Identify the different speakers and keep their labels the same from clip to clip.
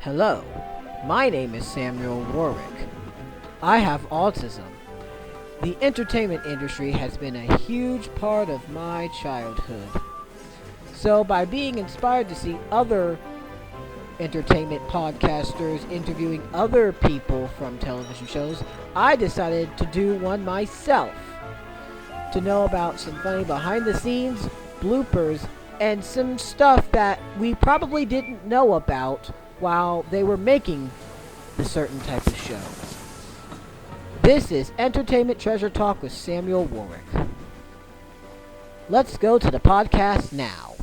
Speaker 1: Hello, my name is Samuel Warwick. I have autism. The entertainment industry has been a huge part of my childhood. So, by being inspired to see other entertainment podcasters interviewing other people from television shows, I decided to do one myself. To know about some funny behind the scenes, bloopers, and some stuff that we probably didn't know about while they were making the certain type of show. This is Entertainment Treasure Talk with Samuel Warwick. Let's go to the podcast now.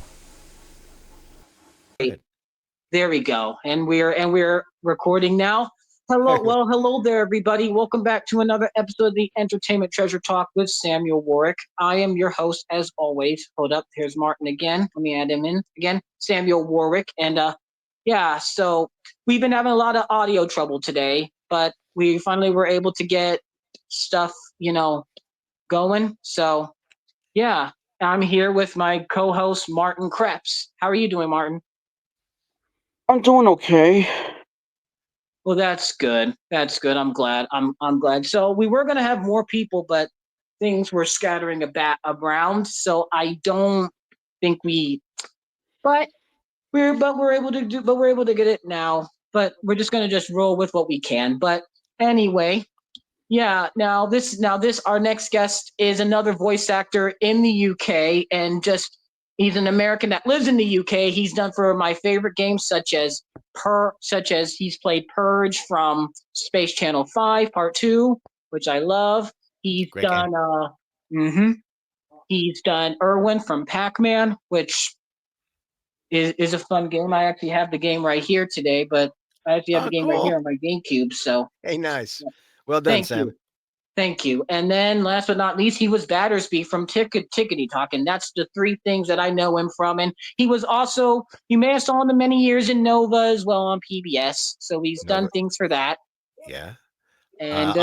Speaker 2: There we go. And we're recording now. Hello there, everybody. Welcome back to another episode of the Entertainment Treasure Talk with Samuel Warwick. I am your host, as always. Hold up, here's Martin again. Let me add him in again. Samuel Warwick. And so we've been having a lot of audio trouble today, but we finally were able to get stuff, going. So yeah, I'm here with my co-host Martin Krebs. How are you doing, Martin?
Speaker 3: I'm doing okay.
Speaker 2: Well, that's good. That's good. I'm glad. I'm glad. So we were gonna have more people, but things were scattering around. So I don't think but we're able to get it now. But we're just gonna just roll with what we can. But anyway, yeah. Now this our next guest is another voice actor in the UK, and he's an American that lives in the UK. He's done for my favorite games such as he's played Purge from Space Channel 5 Part 2, which I love. He's
Speaker 4: Great
Speaker 2: done he's done Irwin from Pac-Man, which is a fun game. I actually have the game right here today, but I actually have the game right
Speaker 4: Cool.
Speaker 2: here on my GameCube. So
Speaker 4: Hey, nice. Well done,
Speaker 2: thank
Speaker 4: Sam.
Speaker 2: you. Thank you. And then last but not least, he was Battersby from Tickety Talk. And that's the three things that I know him from. And he was also, you may have saw him many years in Nova as well on PBS. So he's done
Speaker 4: Nova.
Speaker 2: things for that.
Speaker 4: Yeah.
Speaker 2: And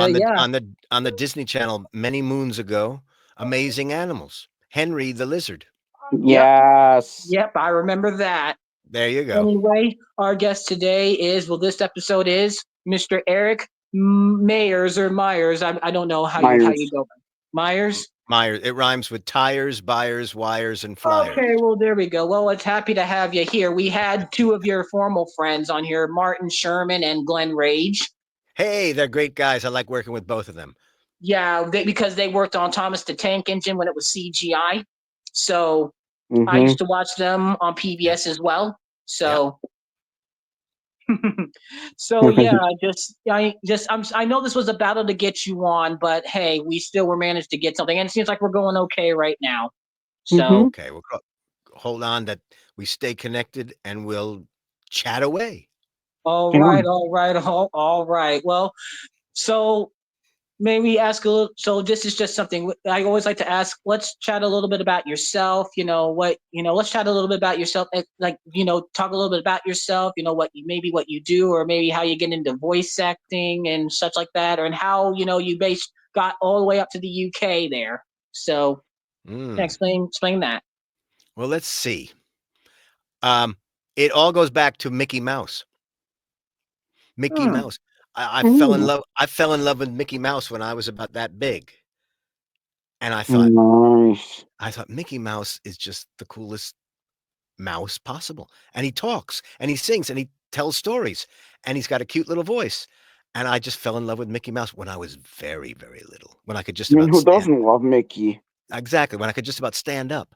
Speaker 4: On the Disney Channel many moons ago, Amazing Animals. Henry the Lizard.
Speaker 3: Yes.
Speaker 2: Yep, I remember that.
Speaker 4: There you go.
Speaker 2: Anyway, our guest today this episode is Mr. Eric Meyers or Myers. I don't know how you go. Myers?
Speaker 4: Myers. It rhymes with tires, buyers, wires, and flyers.
Speaker 2: Okay, well, there we go. Well, it's happy to have you here. We had two of your formal friends on here, Martin Sherman and Glenn Rage.
Speaker 4: Hey, they're great guys. I like working with both of them.
Speaker 2: Yeah, because they worked on Thomas the Tank Engine when it was CGI. So I
Speaker 3: Mhm.
Speaker 2: used to watch them on PBS as well. So so yeah, I know this was a battle to get you on, but hey, we still were managed to get something, and it seems like we're going okay right now. So
Speaker 3: Mhm.
Speaker 4: Okay, well, hold on that we stay connected and we'll chat away.
Speaker 2: all
Speaker 3: Yeah.
Speaker 2: right, all right. Well, so maybe ask a little. So this is just something I always like to ask. Let's chat a little bit about yourself. Let's chat a little bit about yourself. Talk a little bit about yourself. What you do, or maybe how you get into voice acting and such like that, and how you got all the way up to the UK there. So explain that.
Speaker 4: Well, let's see. It all goes back to Mickey Mouse. Mickey
Speaker 2: Hmm.
Speaker 4: Mouse. I fell in
Speaker 3: Ooh.
Speaker 4: love. I fell in love with Mickey Mouse when I was about that big, and
Speaker 3: Nice.
Speaker 4: I thought Mickey Mouse is just the coolest mouse possible. And he talks, and he sings, and he tells stories, and he's got a cute little voice. And I just fell in love with Mickey Mouse when I was very, very little. When I could just
Speaker 3: I mean,
Speaker 4: about
Speaker 3: who
Speaker 4: stand.
Speaker 3: doesn't love Mickey?
Speaker 4: Exactly. When I could just about stand up.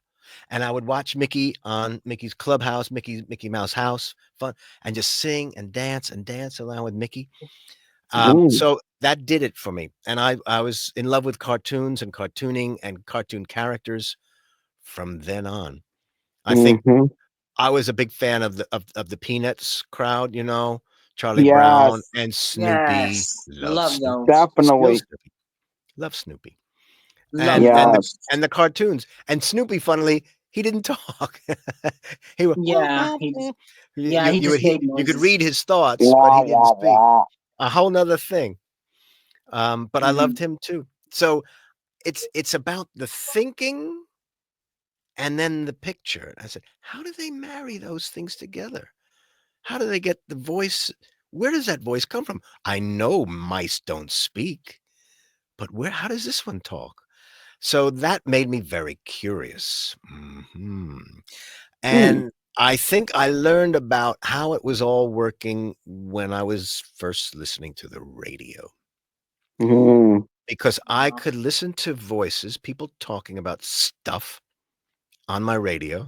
Speaker 4: And I would watch Mickey on Mickey's Clubhouse, Mickey Mouse House, fun, and just sing and dance around with Mickey.
Speaker 3: Ooh.
Speaker 4: So that did it for me. And I was in love with cartoons and cartooning and cartoon characters from then on. I think
Speaker 3: Mhm.
Speaker 4: I was a big fan of the Peanuts crowd, Charlie Brown
Speaker 3: Yes.
Speaker 4: and Snoopy.
Speaker 2: Yes,
Speaker 4: Love
Speaker 2: love
Speaker 4: Snoopy.
Speaker 2: those.
Speaker 4: Still
Speaker 3: Definitely.
Speaker 4: Snoopy. Love Snoopy.
Speaker 2: Love
Speaker 4: And
Speaker 2: those.
Speaker 4: the
Speaker 3: Yes.
Speaker 4: and the cartoons. And Snoopy, funnily, he didn't talk. He would
Speaker 2: Yeah, he just made
Speaker 4: you could
Speaker 2: noises.
Speaker 4: read his thoughts, but he
Speaker 3: Wah
Speaker 4: didn't
Speaker 3: wah
Speaker 4: speak.
Speaker 3: wah.
Speaker 4: A whole nother thing. But I
Speaker 2: Mhm.
Speaker 4: loved him too. So it's about the thinking and then the picture. I said, how do they marry those things together? How do they get the voice? Where does that voice come from? I know mice don't speak, but how does this one talk? So that made me very curious.
Speaker 3: Mm.
Speaker 4: And I think I learned about how it was all working when I was first listening to the radio.
Speaker 3: Mm.
Speaker 4: Because I could listen to voices, people talking about stuff on my radio,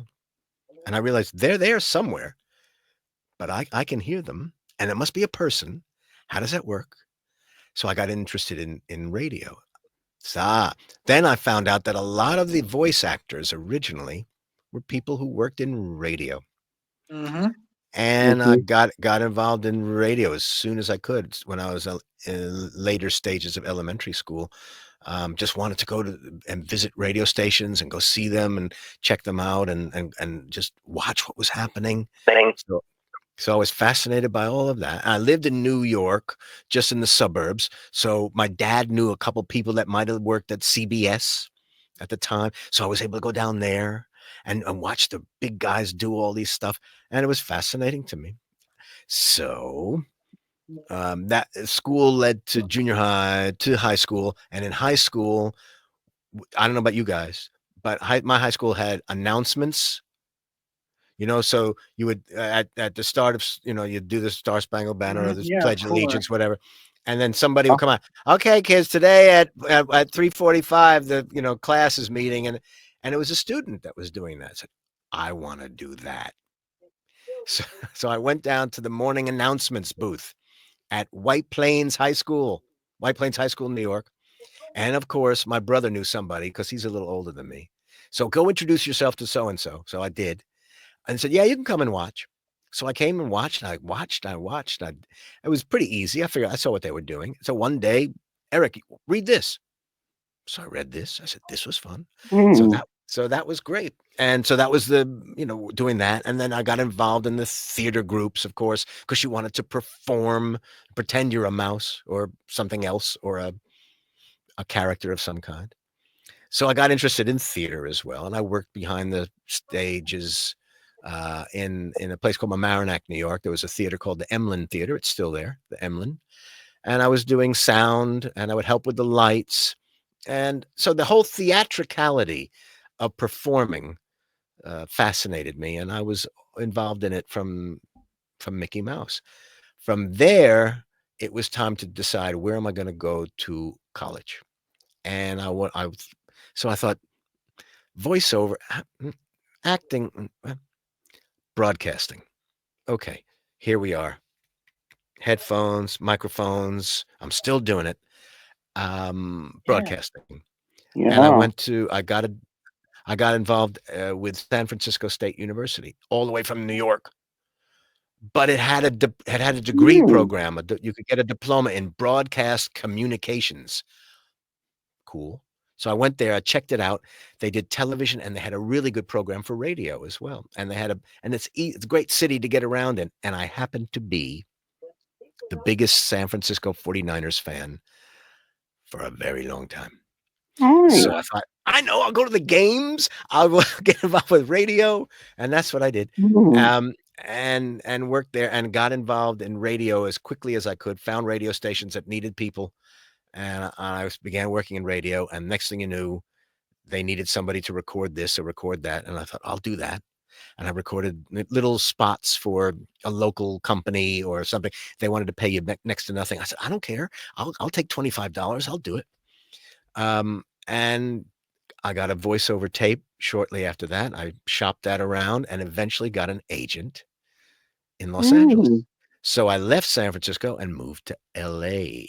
Speaker 4: and I realized they're there somewhere, but I can hear them, and it must be a person. How does that work? So I got interested in radio. Then I found out that a lot of the voice actors originally were people who worked in radio.
Speaker 2: Mm-hmm.
Speaker 4: And I
Speaker 3: Mhm.
Speaker 4: got involved in radio as soon as I could when I was in later stages of elementary school. Just wanted to go to and visit radio stations and go see them and check them out and just watch what was happening. So so I was fascinated by all of that. I lived in New York, just in the suburbs. So my dad knew a couple people that might have worked at CBS at the time. So I was able to go down there and watch the big guys do all these stuff. And it was fascinating to me. So that school led to junior high, to high school. And in high school, I don't know about you guys, but my high school had announcements. So you would at the start of you'd do the Star Spangled Banner or the
Speaker 2: Yeah, of
Speaker 4: Pledge of
Speaker 2: course.
Speaker 4: Allegiance, whatever, and then somebody would
Speaker 3: Oh.
Speaker 4: come out. Okay, kids, today at 3:45, the class is meeting, and it was a student that was doing that. I said, I want to do that. So so I went down to the morning announcements booth at White Plains High School in New York, and of course my brother knew somebody because he's a little older than me. So go introduce yourself to so and so. So I did. And said, "Yeah, you can come and watch." So I came and watched, and I watched, I watched. It was pretty easy. I figured I saw what they were doing. So one day, Eric, read this. So I read this. I said, "This was fun." So
Speaker 3: Mm.
Speaker 4: that was great. And so that was the doing that. And then I got involved in the theater groups, of course, because you wanted to perform, pretend you're a mouse or something else or a character of some kind. So I got interested in theater as well, and I worked behind the stages in a place called Mamaroneck, New York. There was a theater called the Emlyn Theater. It's still there, the Emlyn. And I was doing sound, and I would help with the lights. And so the whole theatricality of performing fascinated me, and I was involved in it from Mickey Mouse. From there, it was time to decide where am I going to go to college, and so I thought voiceover, acting, broadcasting. Okay, here we are. Headphones, microphones. I'm still doing it.
Speaker 2: Yeah.
Speaker 4: Broadcasting. And
Speaker 3: Yeah.
Speaker 4: I got involved with San Francisco State University, all the way from New York. But it had a degree
Speaker 3: Mm.
Speaker 4: program. You could get a diploma in broadcast communications. Cool. So I went there, I checked it out. They did television and they had a really good program for radio as well. And they had it's a great city to get around in. And I happened to be the biggest San Francisco 49ers fan for a very long time. So I
Speaker 3: Nice.
Speaker 4: thought, I know I'll go to the games. I'll go get involved with radio. And that's what I did.
Speaker 3: Mm.
Speaker 4: And worked there and got involved in radio as quickly as I could, found radio stations that needed people. And I began working in radio. And next thing you knew, they needed somebody to record this or record that. And I thought, I'll do that. And I recorded little spots for a local company or something. They wanted to pay you next to nothing. I said, I don't care. I'll take $25. I'll do it. And I got a voiceover tape shortly after that. I shopped that around and eventually got an agent in Los Angeles.
Speaker 3: Mm.
Speaker 4: So I left San Francisco and moved to LA,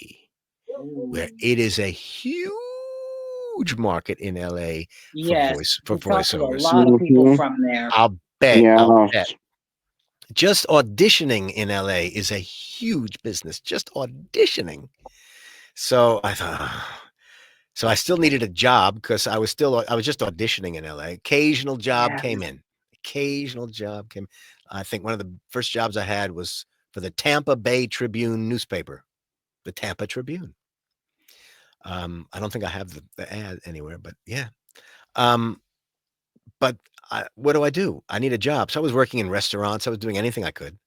Speaker 4: where it is a huge market in LA
Speaker 2: Yes.
Speaker 4: for
Speaker 2: We talked to a
Speaker 4: voiceovers.
Speaker 2: lot of people
Speaker 3: Mhm.
Speaker 2: from there.
Speaker 4: I'll bet.
Speaker 3: Yes.
Speaker 4: Just auditioning in LA is a huge business. Just auditioning. So I thought, so I still needed a job because I was just auditioning in LA. Occasional job
Speaker 2: Yes.
Speaker 4: came in. Occasional job came. I think one of the first jobs I had was for the Tampa Bay Tribune newspaper, the Tampa Tribune. I don't think I have the ad anywhere, but yeah. But what do? I need a job. So I was working in restaurants. I was doing anything I could.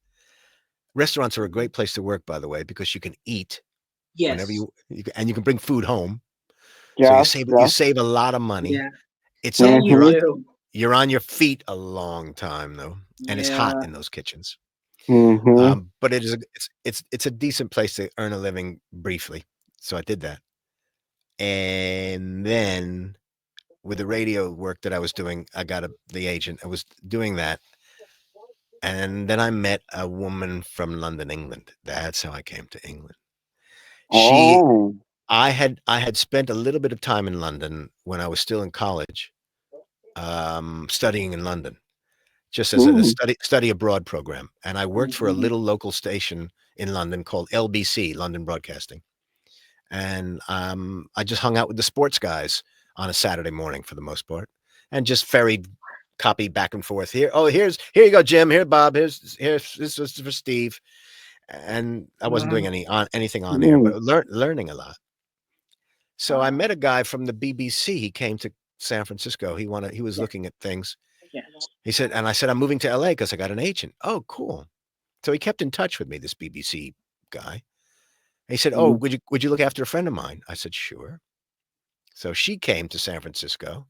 Speaker 4: Restaurants are a great place to work, by the way, because you can eat whenever
Speaker 2: Yes.
Speaker 4: you can, and you can bring food home. So
Speaker 3: Yes,
Speaker 4: you
Speaker 3: yes.
Speaker 4: save a lot of money.
Speaker 2: Yeah.
Speaker 4: It's
Speaker 2: Yeah, you
Speaker 3: Mhm.
Speaker 2: do.
Speaker 4: you're on your feet a long time though, and it's hot
Speaker 2: Yeah.
Speaker 4: in those kitchens.
Speaker 3: Mhm.
Speaker 4: But it's a decent place to earn a living briefly. So I did that. And then with the radio work that I was doing, I got the agent. I was doing that. And then I met a woman from London, England. That's how I came to England. She
Speaker 3: Oh.
Speaker 4: I had spent a little bit of time in London when I was still in college, studying in London, just as a
Speaker 3: Mm.
Speaker 4: study abroad program. And I worked for a
Speaker 2: Mhm.
Speaker 4: little local station in London called LBC, London Broadcasting. And I just hung out with the sports guys on a Saturday morning for the most part, and just ferried copy back and forth. Here you go, Jim. Here, Bob. Here's this was for Steve. And I wasn't doing
Speaker 2: Mhm.
Speaker 4: anything on air,
Speaker 3: Mm.
Speaker 4: but learning a lot. So I met a guy from the BBC. He came to San Francisco. He was
Speaker 2: Yeah.
Speaker 4: looking at things.
Speaker 2: Yes.
Speaker 4: He said, and I said, I'm moving to LA because I got an agent. Oh, cool. So he kept in touch with me, this BBC guy. He said, "Oh,
Speaker 3: Mm.
Speaker 4: would you look after a friend of mine?" I said, "Sure." So she came to San Francisco,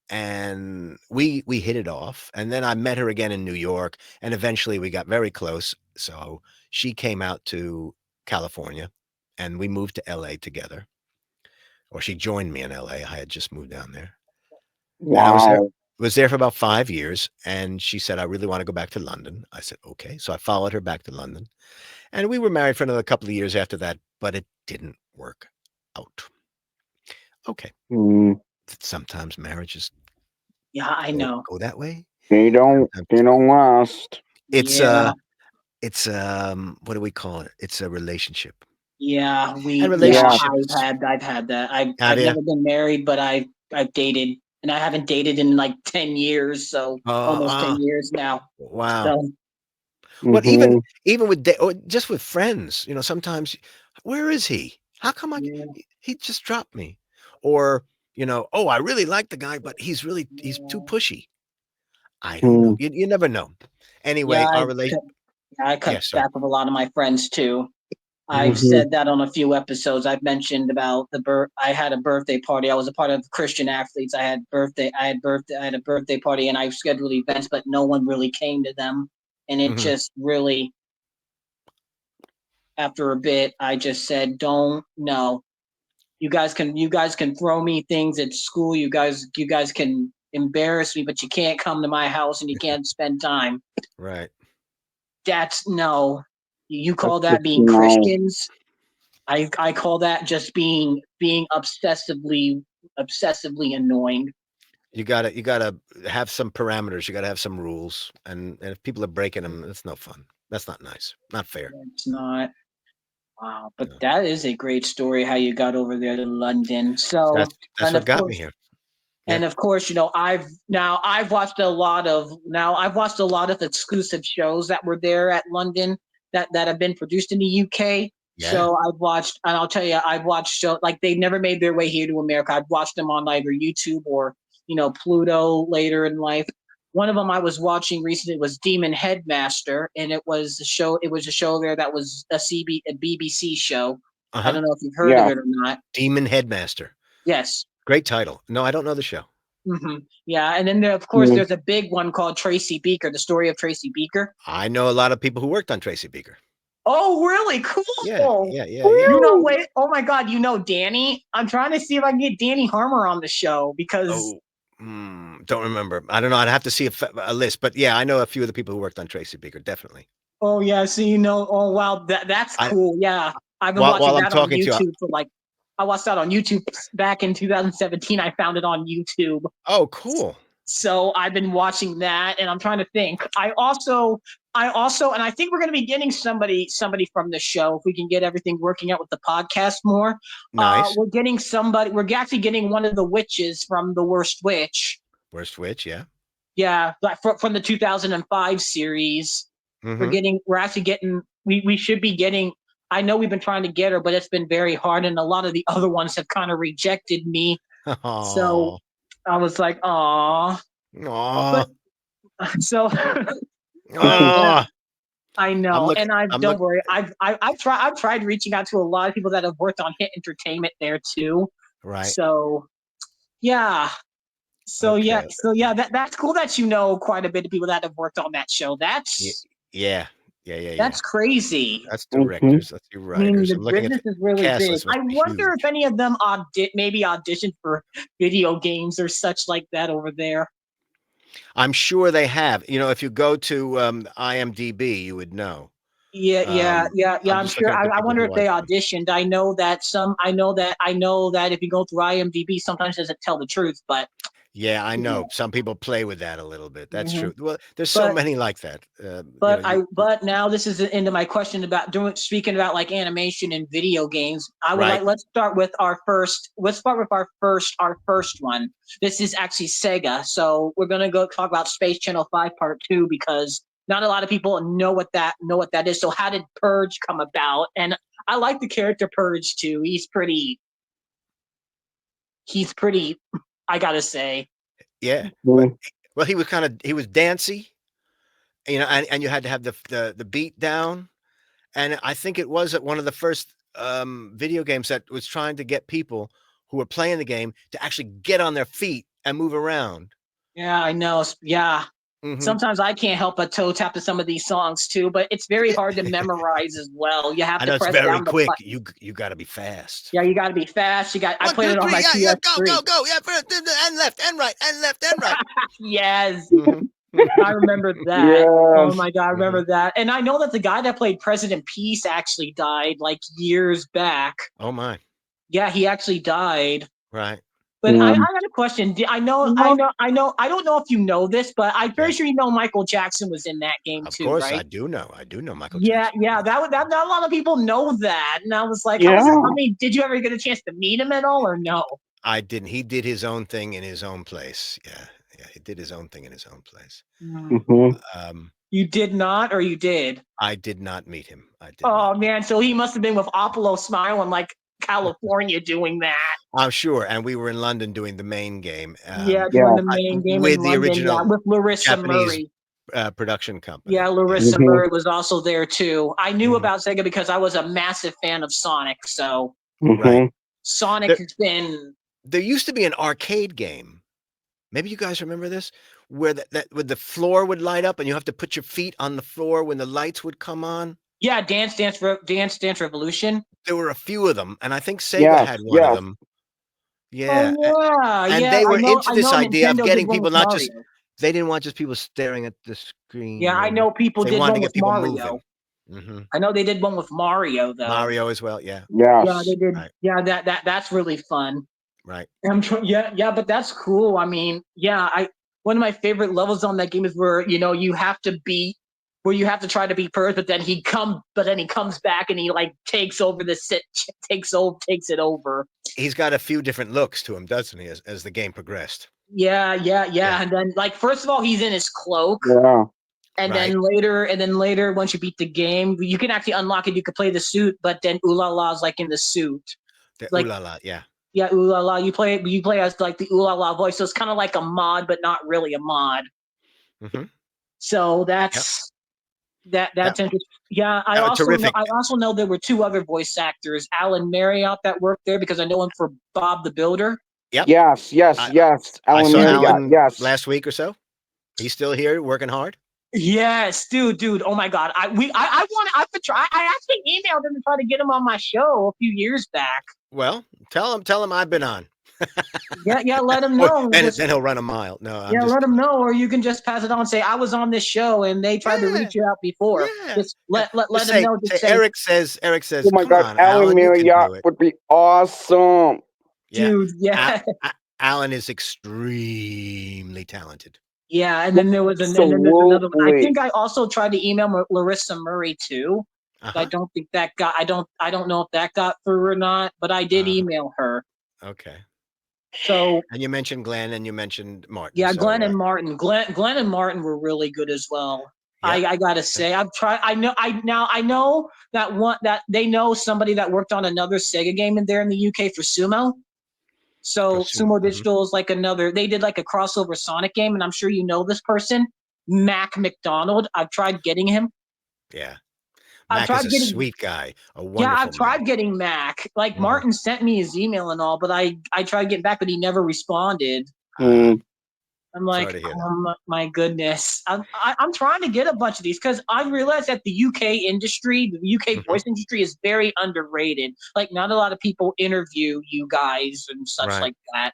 Speaker 4: and we hit it off. And then I met her again in New York, and eventually we got very close. So she came out to California, and we moved to LA together. Or she joined me in LA. I had just moved down there. And I
Speaker 3: Wow.
Speaker 4: was there for about 5 years, and she said, "I really want to go back to London." I said, "Okay." So I followed her back to London, and we were married for another couple of years after that, but it didn't work out. Okay.
Speaker 3: Mm.
Speaker 4: Sometimes marriages
Speaker 2: Yeah, I know.
Speaker 4: go that way.
Speaker 3: They don't
Speaker 4: Sometimes
Speaker 3: they don't last.
Speaker 4: it's,
Speaker 2: Yeah.
Speaker 4: what do we call it? It's a relationship.
Speaker 2: Yeah,
Speaker 4: And
Speaker 3: Yeah.
Speaker 4: relationships
Speaker 2: I've had that.
Speaker 4: have
Speaker 2: I've
Speaker 4: you?
Speaker 2: never been married, but I've dated, and I haven't dated in like 10 years, so almost 10
Speaker 4: Uh,
Speaker 2: years now.
Speaker 4: wow.
Speaker 2: So
Speaker 4: Well, even
Speaker 3: Mhm.
Speaker 4: even with or just with friends, sometimes, where is he? How come
Speaker 2: yeah,
Speaker 4: he just dropped me? Or, "Oh, I really like the guy, but he's too
Speaker 2: yeah.
Speaker 4: pushy." I don't know.
Speaker 3: Mm.
Speaker 4: You never know.
Speaker 2: Yeah,
Speaker 4: Anyway, our relation
Speaker 2: I cut
Speaker 4: Yeah, sorry.
Speaker 2: back with a lot of my friends too. I've
Speaker 3: Mhm.
Speaker 2: said that on a few episodes. I've mentioned about I had a birthday party. I was a part of Christian Athletes. I had a birthday party, and I scheduled events, but no one really came to them. And it
Speaker 4: Mhm.
Speaker 2: just really, after a bit, I just said, "Don't no. You guys can throw me things at school. You guys can embarrass me, but you can't come to my house and you can't spend time.
Speaker 4: Right.
Speaker 2: That's no. You
Speaker 3: That's
Speaker 2: call that
Speaker 3: just
Speaker 2: being
Speaker 3: no.
Speaker 2: Christians? I call that just being obsessively annoying.
Speaker 4: You gotta have some parameters, you gotta have some rules, and if people are breaking them, that's no fun. That's not nice, not fair.
Speaker 2: It's not. Wow, but
Speaker 4: No.
Speaker 2: that is a great story how you got over there to London.
Speaker 4: That's
Speaker 2: So,
Speaker 4: that's
Speaker 2: and
Speaker 4: what
Speaker 2: of
Speaker 4: got me
Speaker 2: course,
Speaker 4: here. Yeah.
Speaker 2: and of course, I've watched a lot of exclusive shows that were there at London that have been produced in the UK.
Speaker 4: Yeah.
Speaker 2: So I've watched, and I'll tell you, I've watched show like they never made their way here to America. I've watched them on either YouTube or Pluto later in life. One of them I was watching recently was Demon Headmaster, and it was a show. It was a show there that was a BBC show. I
Speaker 4: Uh-huh.
Speaker 2: don't know if you've heard of
Speaker 3: Yeah.
Speaker 2: it or not.
Speaker 4: Demon Headmaster.
Speaker 2: Yes.
Speaker 4: Great title. No, I don't know the show.
Speaker 2: Yeah, and then of course
Speaker 3: Mm.
Speaker 2: there's a big one called Tracy Beaker, the story of Tracy Beaker.
Speaker 4: I know a lot of people who worked on Tracy Beaker.
Speaker 2: Oh, really?
Speaker 4: Yeah,
Speaker 2: Cool.
Speaker 4: yeah, yeah, yeah.
Speaker 3: Woo!
Speaker 2: Wait. Oh my God, Danny? I'm trying to see if I can get Danny Harmer on the show because
Speaker 4: Oh, don't remember. I don't know, I'd have to see a list, but yeah, I know a few of the people who worked on Tracy Beaker, definitely.
Speaker 2: oh yeah, so oh wow, that's
Speaker 4: I
Speaker 2: cool. Yeah. I've been
Speaker 4: while
Speaker 2: watching
Speaker 4: I'm
Speaker 2: that on
Speaker 4: talking to you
Speaker 2: YouTube for like I watched that on YouTube back in 2017. I found it on YouTube.
Speaker 4: oh, cool.
Speaker 2: So I've been watching that, and I'm trying to think. And I think we're going to be getting somebody from the show if we can get everything working out with the podcast more.
Speaker 4: Nice.
Speaker 2: We're getting somebody. We're actually getting one of the witches from The Worst Witch.
Speaker 4: Worst Witch, yeah.
Speaker 2: Yeah, like from the 2005 series.
Speaker 4: Mhm.
Speaker 2: We're actually getting. We should be getting. I know we've been trying to get her, but it's been very hard, and a lot of the other ones have kind of rejected me. So
Speaker 4: Aw.
Speaker 2: I was like, "Aw."
Speaker 4: Aw.
Speaker 2: But so
Speaker 4: Aw.
Speaker 2: I know, and
Speaker 4: I'm
Speaker 2: don't worry. I've tried reaching out to a lot of people that have worked on Hit Entertainment there too.
Speaker 4: Right.
Speaker 2: So yeah.
Speaker 4: Okay.
Speaker 2: That's cool that you know quite a bit of people that have worked on that show. That's
Speaker 4: Yeah.
Speaker 2: that's crazy.
Speaker 4: That's
Speaker 3: Mhm.
Speaker 4: directors. That's your
Speaker 2: I mean,
Speaker 4: writers.
Speaker 2: the
Speaker 4: I'm looking at
Speaker 2: business
Speaker 4: the
Speaker 2: is really
Speaker 4: cast
Speaker 2: big.
Speaker 4: list. Must
Speaker 2: I
Speaker 4: be
Speaker 2: wonder
Speaker 4: huge.
Speaker 2: if any of them maybe auditioned for video games or such like that over there.
Speaker 4: I'm sure they have. You know, if you go to IMDb, you would know.
Speaker 2: Yeah.
Speaker 4: I'm
Speaker 2: I'm
Speaker 4: just
Speaker 2: sure.
Speaker 4: looking at the
Speaker 2: I
Speaker 4: people
Speaker 2: wonder
Speaker 4: who
Speaker 2: if they
Speaker 4: auditioned.
Speaker 2: auditioned. I know that if you go through IMDb, sometimes it doesn't tell the truth. But
Speaker 4: Yeah, I know. Some people play with that a little bit. That's
Speaker 2: Mhm.
Speaker 4: true. Well, there's so
Speaker 2: but
Speaker 4: many like that. You know,
Speaker 2: but now this is into my question about speaking about like animation and video games. I would
Speaker 4: right.
Speaker 2: let's start with our first our first one. This is actually Sega. So we're gonna go talk about Space Channel 5 Part 2 because not a lot of people know what that is. So how did Purge come about? And I like the character Purge too. He's pretty I gotta say.
Speaker 4: Yeah.
Speaker 3: Mhm.
Speaker 4: Well, he was dancy, you know, and you had to have the beat down. And I think it was at one of the first video games that was trying to get people who were playing the game to actually get on their feet and move around.
Speaker 2: Yeah, I know. Yeah.
Speaker 4: Hmm.
Speaker 2: Sometimes I can't help but toe tap to some of these songs too, but it's very hard to memorize as well. You have
Speaker 4: I
Speaker 2: to
Speaker 4: know it's
Speaker 2: press
Speaker 4: very
Speaker 2: down the
Speaker 4: quick.
Speaker 2: button.
Speaker 4: You got to be fast.
Speaker 2: Yeah, you got to be fast. I
Speaker 4: One,
Speaker 2: played
Speaker 4: two,
Speaker 2: it on
Speaker 4: three.
Speaker 2: my
Speaker 4: Yeah, go,
Speaker 2: PS3.
Speaker 4: go, go. Yeah, first, and left, and right, and left, and right.
Speaker 2: Yes,
Speaker 4: Hmm.
Speaker 2: I remember that. Oh
Speaker 3: Yes.
Speaker 2: my god, I
Speaker 4: Hmm.
Speaker 2: remember that. And I know that the guy that played President Peace actually died like years back.
Speaker 4: Oh my.
Speaker 2: Yeah, he actually died.
Speaker 4: Right.
Speaker 2: But I got a question. I don't know if you know this, but I'm
Speaker 4: Yeah.
Speaker 2: pretty sure you know Michael Jackson was in that game
Speaker 4: Of
Speaker 2: too,
Speaker 4: course,
Speaker 2: right?
Speaker 4: I do know. I do know Michael
Speaker 2: Yeah,
Speaker 4: Jackson.
Speaker 2: yeah, that not a lot of people know that, and I was like, how was it?
Speaker 3: Yeah.
Speaker 2: I mean, did you ever get a chance to meet him at all, or no?
Speaker 4: I didn't. He did his own thing in his own place. Yeah. Yeah. He did his own thing in his own place.
Speaker 3: Mhm.
Speaker 2: You did not, or you did?
Speaker 4: I did not meet him. I did not.
Speaker 2: Oh man, so he must have been with Apollo smiling like California doing that.
Speaker 4: I'm sure. And we were in London doing the main game.
Speaker 2: Yeah,
Speaker 3: Yeah.
Speaker 2: doing the main game in
Speaker 4: With the
Speaker 2: London. Yeah,
Speaker 4: original
Speaker 2: with Larissa
Speaker 4: Japanese
Speaker 2: Murray.
Speaker 4: production company.
Speaker 2: Yeah,
Speaker 4: Yeah.
Speaker 2: Larissa
Speaker 3: Mhm.
Speaker 2: Murray was also there too. I knew
Speaker 4: Mhm.
Speaker 2: about Sega because I was a massive fan of Sonic. So
Speaker 4: Right.
Speaker 3: Mhm.
Speaker 2: Sonic
Speaker 4: There,
Speaker 2: has been.
Speaker 4: there used to be an arcade game. Maybe you guys remember this, where that where the floor would light up and you have to put your feet on the floor when the lights would come on.
Speaker 2: Yeah, Dance Revolution.
Speaker 4: There were a few of them, and I think Sega
Speaker 3: Yes.
Speaker 4: had one of
Speaker 3: Yes.
Speaker 4: them.
Speaker 2: Oh
Speaker 4: Yeah,
Speaker 2: yeah,
Speaker 4: and
Speaker 2: yeah.
Speaker 4: they were into
Speaker 2: I
Speaker 4: this
Speaker 2: know
Speaker 4: idea of
Speaker 2: Nintendo did
Speaker 4: getting
Speaker 2: one with
Speaker 4: people not just
Speaker 2: Mario.
Speaker 4: they didn't want just people staring at the screen,
Speaker 2: Yeah,
Speaker 4: you
Speaker 2: I
Speaker 4: know,
Speaker 2: know people
Speaker 4: they
Speaker 2: did
Speaker 4: wanted
Speaker 2: one
Speaker 4: to get
Speaker 2: with
Speaker 4: people
Speaker 2: Mario.
Speaker 4: moving. Mhm.
Speaker 2: I know they did one with Mario though.
Speaker 4: Mario as well, yeah,
Speaker 2: Yeah,
Speaker 3: Yes.
Speaker 2: they did.
Speaker 4: right,
Speaker 2: Yeah, that's really fun.
Speaker 4: right.
Speaker 2: Yeah, but that's cool. I mean, yeah, I one of my favorite levels on that game is where you have to be where you have to try to be first, but then he comes back and he like takes over the sit takes it over.
Speaker 4: He's got a few different looks to him, doesn't he, as the game progressed?
Speaker 2: Yeah.
Speaker 4: Yeah,
Speaker 2: And then like first of all, he's in his cloak.
Speaker 3: Yeah.
Speaker 4: right.
Speaker 2: And then later, once you beat the game, you can actually unlock it. You could play the suit, but then Ooh La La's like in the suit.
Speaker 4: The ooh
Speaker 2: Like,
Speaker 4: la la, yeah.
Speaker 2: yeah, Ooh La La. You play as like the Ooh La La voice, so it's kind of like a mod, but not really a mod.
Speaker 4: Mhm.
Speaker 2: So
Speaker 4: Yep.
Speaker 2: that's
Speaker 4: That
Speaker 2: interesting. Yeah,
Speaker 4: terrific.
Speaker 2: I also know there were two other voice actors, Alan Marriott, that worked there because I know him for Bob the Builder.
Speaker 4: Yep.
Speaker 3: Yes. Yes.
Speaker 4: I
Speaker 3: Yes.
Speaker 4: I
Speaker 3: Alan
Speaker 4: saw
Speaker 3: Marriott.
Speaker 4: Alan
Speaker 3: Yes.
Speaker 4: last week or so. He's still here working hard.
Speaker 2: Yes, dude. Oh my God, I want to try. I actually emailed him to try to get him on my show a few years back.
Speaker 4: Well, tell him I've been on.
Speaker 2: Yeah, let him
Speaker 4: Or
Speaker 2: know.
Speaker 4: then he'll run a mile. No, I'm
Speaker 2: Yeah,
Speaker 4: just
Speaker 2: let them
Speaker 4: kidding.
Speaker 2: know, or you can just pass it on and say I was on this show and they tried to
Speaker 4: Yeah,
Speaker 2: reach you out before.
Speaker 4: yeah,
Speaker 2: Just
Speaker 4: yeah.
Speaker 2: let
Speaker 4: Just
Speaker 2: them know. Just
Speaker 4: say
Speaker 2: say,
Speaker 4: Eric
Speaker 3: Oh
Speaker 4: says,
Speaker 3: my
Speaker 4: "Come
Speaker 3: God.
Speaker 4: on,
Speaker 3: Alan
Speaker 4: Alan, you can
Speaker 3: Marriott
Speaker 4: do it."
Speaker 3: would be awesome.
Speaker 4: Yeah.
Speaker 2: dude,
Speaker 4: Al
Speaker 2: yeah,
Speaker 4: Alan is extremely talented.
Speaker 2: yeah. And then there's another one. I
Speaker 3: Absolutely.
Speaker 2: think I also tried to email Larissa Murray too. I
Speaker 4: Uh-huh.
Speaker 2: don't think that got. I don't know if that got through or not, but I did
Speaker 4: Uh,
Speaker 2: email her.
Speaker 4: okay.
Speaker 2: So
Speaker 4: And you mentioned Glenn and you mentioned Martin.
Speaker 2: yeah,
Speaker 4: So,
Speaker 2: Glenn and Martin were really good as well.
Speaker 4: yep.
Speaker 2: I gotta say, I've tried. I know that they know somebody that worked on another Sega game in there in the UK for Sumo. So
Speaker 4: Prosumo.
Speaker 2: Sumo
Speaker 4: Mhm.
Speaker 2: Digital is like another. They did like a crossover Sonic game, and I'm sure you know this person, Mac McDonald. I've tried getting him.
Speaker 4: Yeah.
Speaker 2: I've
Speaker 4: Mac is
Speaker 2: tried
Speaker 4: a
Speaker 2: getting
Speaker 4: sweet guy, a
Speaker 2: Yeah,
Speaker 4: wonderful
Speaker 2: I've
Speaker 4: man.
Speaker 2: tried getting Mac. Like
Speaker 4: Mhm.
Speaker 2: Martin sent me his email and all, but I tried getting back, but he never responded.
Speaker 3: Mm.
Speaker 2: I'm
Speaker 4: Sorry
Speaker 2: like,
Speaker 4: to hear that.
Speaker 2: oh my goodness. I'm trying to get a bunch of these because I realized that the UK industry, the UK
Speaker 4: Mhm.
Speaker 2: voice industry, is very underrated. Like, not a lot of people interview you guys and such
Speaker 4: Right.
Speaker 2: like that,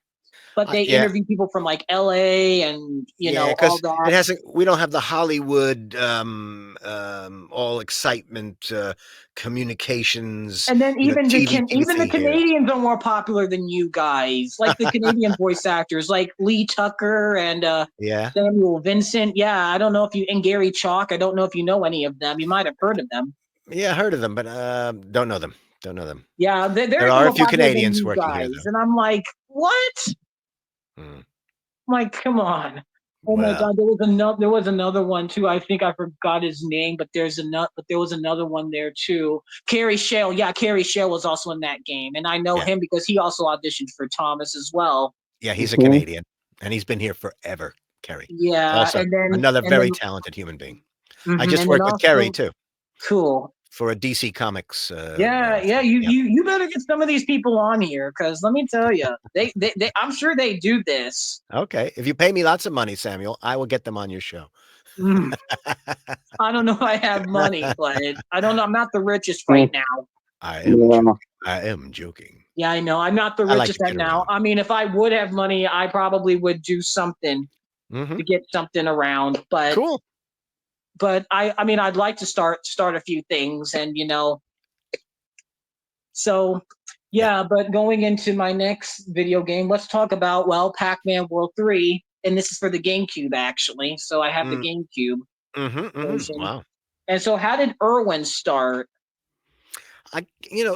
Speaker 2: but they
Speaker 4: Yeah.
Speaker 2: interview people from like LA and
Speaker 4: Yeah,
Speaker 2: all
Speaker 4: because
Speaker 2: that.
Speaker 4: it hasn't we don't have the Hollywood, all excitement, communications,
Speaker 2: And then even
Speaker 4: TV
Speaker 2: even the
Speaker 4: juicy here.
Speaker 2: Canadians are more popular than you guys. Like the Canadian voice actors, like Lee Tucker and
Speaker 4: Yeah.
Speaker 2: Samuel Vincent. Yeah, I don't know if you and Gary Chalk. I don't know if you know any of them. You might have heard of them.
Speaker 4: Yeah, I heard of them, but, don't know them. Don't know them.
Speaker 2: Yeah,
Speaker 4: There
Speaker 2: they're
Speaker 4: are a
Speaker 2: more
Speaker 4: few
Speaker 2: popular than
Speaker 4: Canadians
Speaker 2: you
Speaker 4: working here,
Speaker 2: guys.
Speaker 4: though.
Speaker 2: And I'm like, what?
Speaker 4: Mm.
Speaker 2: I'm like, come on. Oh my
Speaker 4: Well,
Speaker 2: God, there was another one too. I think I forgot his name, but there was another one there too. Carrie Shale, yeah, Carrie Shale was also in that game, and I know
Speaker 4: yeah.
Speaker 2: him because he also auditioned for Thomas as well.
Speaker 4: Yeah, he's a
Speaker 3: Mhm.
Speaker 4: Canadian, and he's been here forever, Kerry.
Speaker 2: Yeah,
Speaker 4: Also, another
Speaker 2: and then
Speaker 4: very talented human being. I
Speaker 2: mhm,
Speaker 4: just
Speaker 2: and then
Speaker 4: worked with Kerry
Speaker 2: also
Speaker 4: too
Speaker 2: cool.
Speaker 4: for a DC Comics,
Speaker 2: Yeah, yeah,
Speaker 4: thing. Yep.
Speaker 2: you better get some of these people on here because let me tell you, they I'm sure they do this.
Speaker 4: Okay. If you pay me lots of money, Samuel, I will get them on your show.
Speaker 2: Mm, I don't know if I have money, but I don't know. I'm not the richest right
Speaker 3: Mm.
Speaker 2: now.
Speaker 4: I am
Speaker 3: Yeah.
Speaker 4: joking. I am joking.
Speaker 2: Yeah, I know. I'm not the
Speaker 4: I like
Speaker 2: richest
Speaker 4: to
Speaker 2: right
Speaker 4: kid
Speaker 2: now.
Speaker 4: around.
Speaker 2: I mean, if I would have money, I probably would do something to
Speaker 4: Mhm.
Speaker 2: get something around.
Speaker 4: Cool.
Speaker 2: But I mean, I'd like to start a few things, and so
Speaker 4: Yeah.
Speaker 2: yeah. But going into my next video game, let's talk about Pac-Man World 3, and this is for the GameCube actually. So I have the
Speaker 4: Mm.
Speaker 2: GameCube
Speaker 4: Mhm, mhm.
Speaker 2: version.
Speaker 4: Wow.
Speaker 2: And so, how did Irwin start?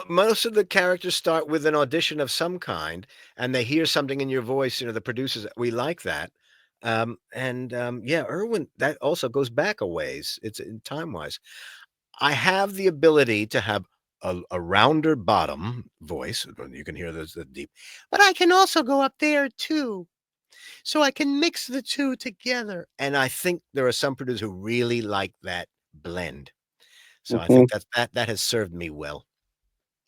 Speaker 4: Most of the characters start with an audition of some kind, and they hear something in your voice, the producers, "We like that." Yeah, Irwin, that also goes back a ways. It's in time-wise. I have the ability to have a rounder bottom voice, you can hear the deep, but I can also go up there too, so I can mix the 2 together, and I think there are some producers who really like that blend. So I
Speaker 3: Mhm.
Speaker 4: think that has served me well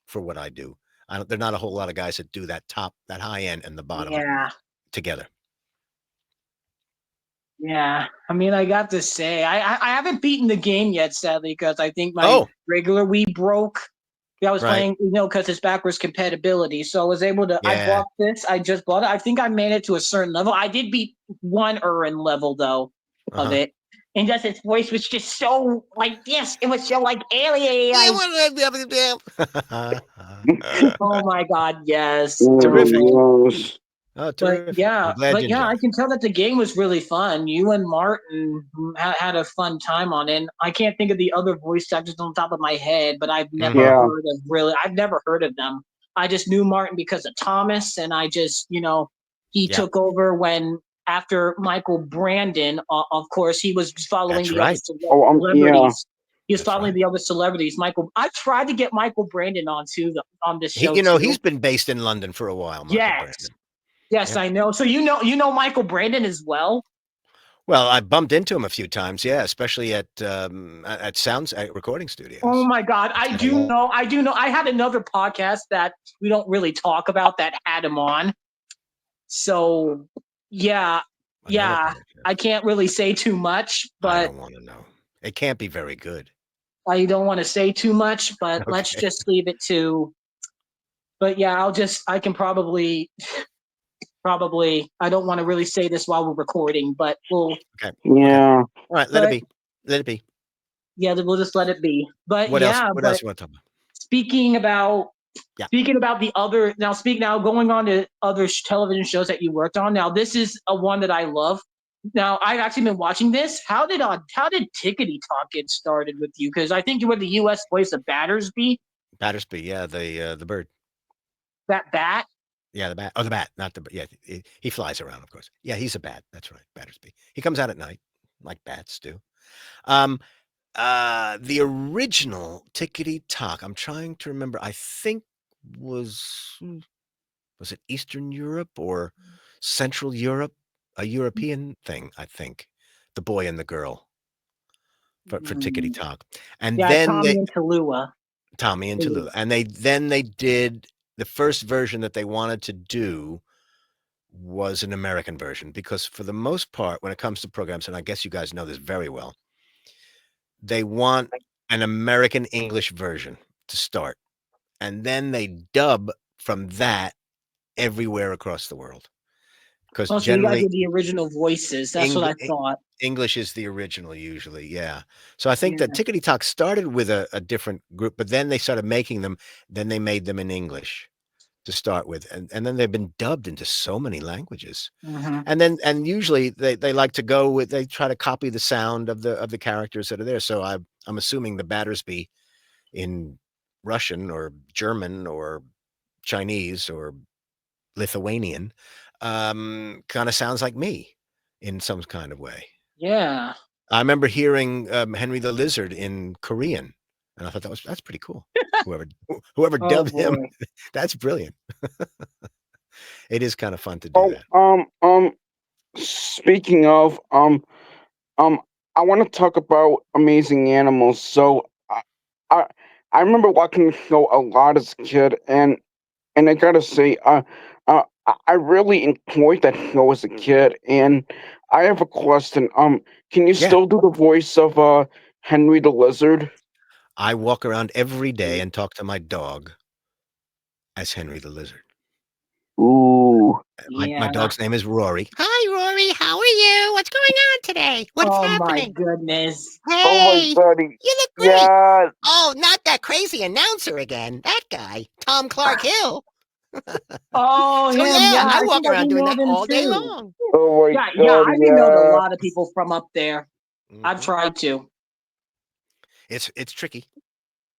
Speaker 4: for what I do. I don't There are not a whole lot of guys that do that high end and the bottom
Speaker 2: Yeah,
Speaker 4: together.
Speaker 2: yeah. I mean, I got to say, I haven't beaten the game yet, sadly, because I think my
Speaker 4: Oh,
Speaker 2: regular Wii broke. Yeah, I was
Speaker 4: right.
Speaker 2: playing, because it's backwards compatibility. So I was able to. I
Speaker 4: Yeah.
Speaker 2: bought this. I just bought it. I think I made it to a certain level. I did beat one Urin level though of
Speaker 4: Uh-huh.
Speaker 2: it, and just its voice was just so like this. It was so like alien. Oh my god, yes.
Speaker 4: Terrific.
Speaker 3: Oh, yes.
Speaker 4: Oh, terrific. I'm glad
Speaker 2: But
Speaker 4: you
Speaker 2: yeah,
Speaker 4: enjoyed
Speaker 2: I
Speaker 4: it.
Speaker 2: can tell that the game was really fun. You and Martin had a fun time on it. And I can't think of the other voice actors on top of my head, but
Speaker 4: Mhm.
Speaker 3: Yeah.
Speaker 2: I've never heard of them. I just knew Martin because of Thomas, and I just, he
Speaker 4: Yeah,
Speaker 2: took over when after Michael Brandon, of course, he was following
Speaker 4: that's
Speaker 2: the other
Speaker 4: right.
Speaker 3: Oh, yeah.
Speaker 2: celebrities. He was
Speaker 4: That's
Speaker 2: following
Speaker 4: right.
Speaker 2: the other celebrities. I tried to get Michael Brandon on this show
Speaker 4: He's
Speaker 2: too.
Speaker 4: been based in London for a while, Michael
Speaker 2: Yes.
Speaker 4: Brandon.
Speaker 2: Yes,
Speaker 4: Yep.
Speaker 2: I know. So you know Michael Brandon as well.
Speaker 4: Well, I bumped into him a few times, yeah, especially at recording
Speaker 2: Oh
Speaker 4: studios.
Speaker 2: my God,
Speaker 4: I've said hello.
Speaker 2: I do know. I had another podcast that we don't really talk about that had him on. So yeah,
Speaker 4: Another
Speaker 2: yeah, I
Speaker 4: podcast.
Speaker 2: can't really say too much,
Speaker 4: I
Speaker 2: but
Speaker 4: don't wanna know. It can't be very good.
Speaker 2: I don't want to say too much. But let's
Speaker 4: Okay.
Speaker 2: just leave it to. But yeah, I can probably. I don't want to really say this while we're recording, but
Speaker 4: Okay. Okay.
Speaker 3: Yeah.
Speaker 4: Alright, let it
Speaker 2: but
Speaker 4: be. Let it be.
Speaker 2: yeah, we'll just let it be. But
Speaker 4: What else
Speaker 2: yeah,
Speaker 4: what
Speaker 2: but
Speaker 4: else you wanna talk about?
Speaker 2: speaking about
Speaker 4: Yeah.
Speaker 2: speaking about the other now going on to other television shows that you worked on. Now this is a one that I love. Now I've actually been watching this. How did Tickety Talk get started with you? Because I think you were the U.S. voice of Battersby.
Speaker 4: Battersby, yeah, the bird.
Speaker 2: That bat.
Speaker 4: Yeah, the bat. Oh, the bat, not the yeah, he flies around, of course. Yeah, he's a bat, that's right, Battersby. He comes out at night, like bats do. Um, the original Tickety Talk, I'm trying to remember, I think was it Eastern Europe or Central Europe? A European thing, I think. The boy and the girl. for Tickety Talk. And
Speaker 2: Yeah,
Speaker 4: then
Speaker 2: Tommy and Tallulah.
Speaker 4: Tommy and Tallulah. And they did the first version that they wanted to do was an American version, because for the most part, when it comes to programs, and I guess you guys know this very well, they want an American English version to start. And then they dub from that everywhere across the world. Because
Speaker 2: Oh, so you guys
Speaker 4: generally
Speaker 2: are the original voices. That's what I thought.
Speaker 4: English is the original usually, yeah. So I think
Speaker 2: Yeah.
Speaker 4: that Tickety Talk started with a different group, but then they started making them, then they made them in English to start with. And then they've been dubbed into so many languages.
Speaker 2: Mhm.
Speaker 4: And usually they like to go with, they try to copy the sound of the characters that are there. So I'm assuming the Battersby in Russian or German or Chinese or Lithuanian kind of sounds like me in some kind of way.
Speaker 2: Yeah.
Speaker 4: I remember hearing Henry the Lizard in Korean, and I thought that's pretty cool. Whoever
Speaker 2: Oh
Speaker 4: dubbed him,
Speaker 2: boy.
Speaker 4: that's brilliant. It is kind of fun to do
Speaker 3: Oh,
Speaker 4: that.
Speaker 3: speaking of, I want to talk about Amazing Animals. So, I, I remember watching the show a lot as a kid, and I gotta say, I really enjoyed that show as a kid. And I have a question. Can you
Speaker 4: Yeah,
Speaker 3: still do the voice of Henry the Lizard?
Speaker 4: I walk around every day and talk to my dog as Henry the Lizard.
Speaker 3: Ooh.
Speaker 4: My
Speaker 2: Yeah.
Speaker 4: dog's name is Rory. Hi, Rory. How are you? What's going on today? What's
Speaker 2: Oh my
Speaker 4: happening?
Speaker 2: goodness.
Speaker 3: Oh my
Speaker 4: Hey,
Speaker 3: God.
Speaker 4: you look great.
Speaker 3: Yeah.
Speaker 4: Oh, not that crazy announcer again. That guy, Tom Clark Hill.
Speaker 2: Oh,
Speaker 4: So
Speaker 2: him.
Speaker 4: yeah,
Speaker 2: Yeah,
Speaker 4: I
Speaker 2: I
Speaker 4: walk
Speaker 2: think I
Speaker 4: around
Speaker 2: do
Speaker 4: doing
Speaker 2: know
Speaker 4: that
Speaker 2: them
Speaker 4: all day
Speaker 2: too.
Speaker 4: long.
Speaker 3: Oh my
Speaker 2: Yeah,
Speaker 3: God.
Speaker 2: I do know a
Speaker 3: Yeah.
Speaker 2: lot of people from up there. I've
Speaker 4: Mhm.
Speaker 2: tried to.
Speaker 4: It's tricky.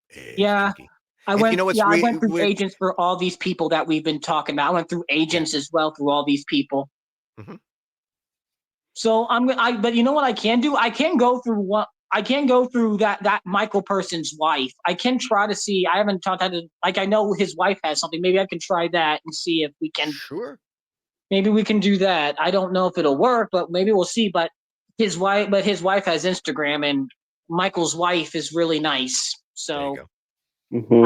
Speaker 4: It's
Speaker 2: Yeah.
Speaker 4: tricky.
Speaker 2: I
Speaker 4: You know
Speaker 2: went
Speaker 4: what's
Speaker 2: yeah, I went through
Speaker 4: weird?
Speaker 2: agents for all these people that we've been talking about. I went through
Speaker 4: Yeah.
Speaker 2: agents as well through all these people.
Speaker 4: Mhm.
Speaker 2: So but you know what I can do? I can go through that Michael person's wife. I can try to see. I haven't talked to, like, I know his wife has something. Maybe I can try that and see if we can.
Speaker 4: Sure.
Speaker 2: Maybe we can do that. I don't know if it'll work, but maybe we'll see. But his wife has Instagram, and Michael's wife is really nice.
Speaker 4: There you
Speaker 2: So
Speaker 4: go.
Speaker 3: Mhm.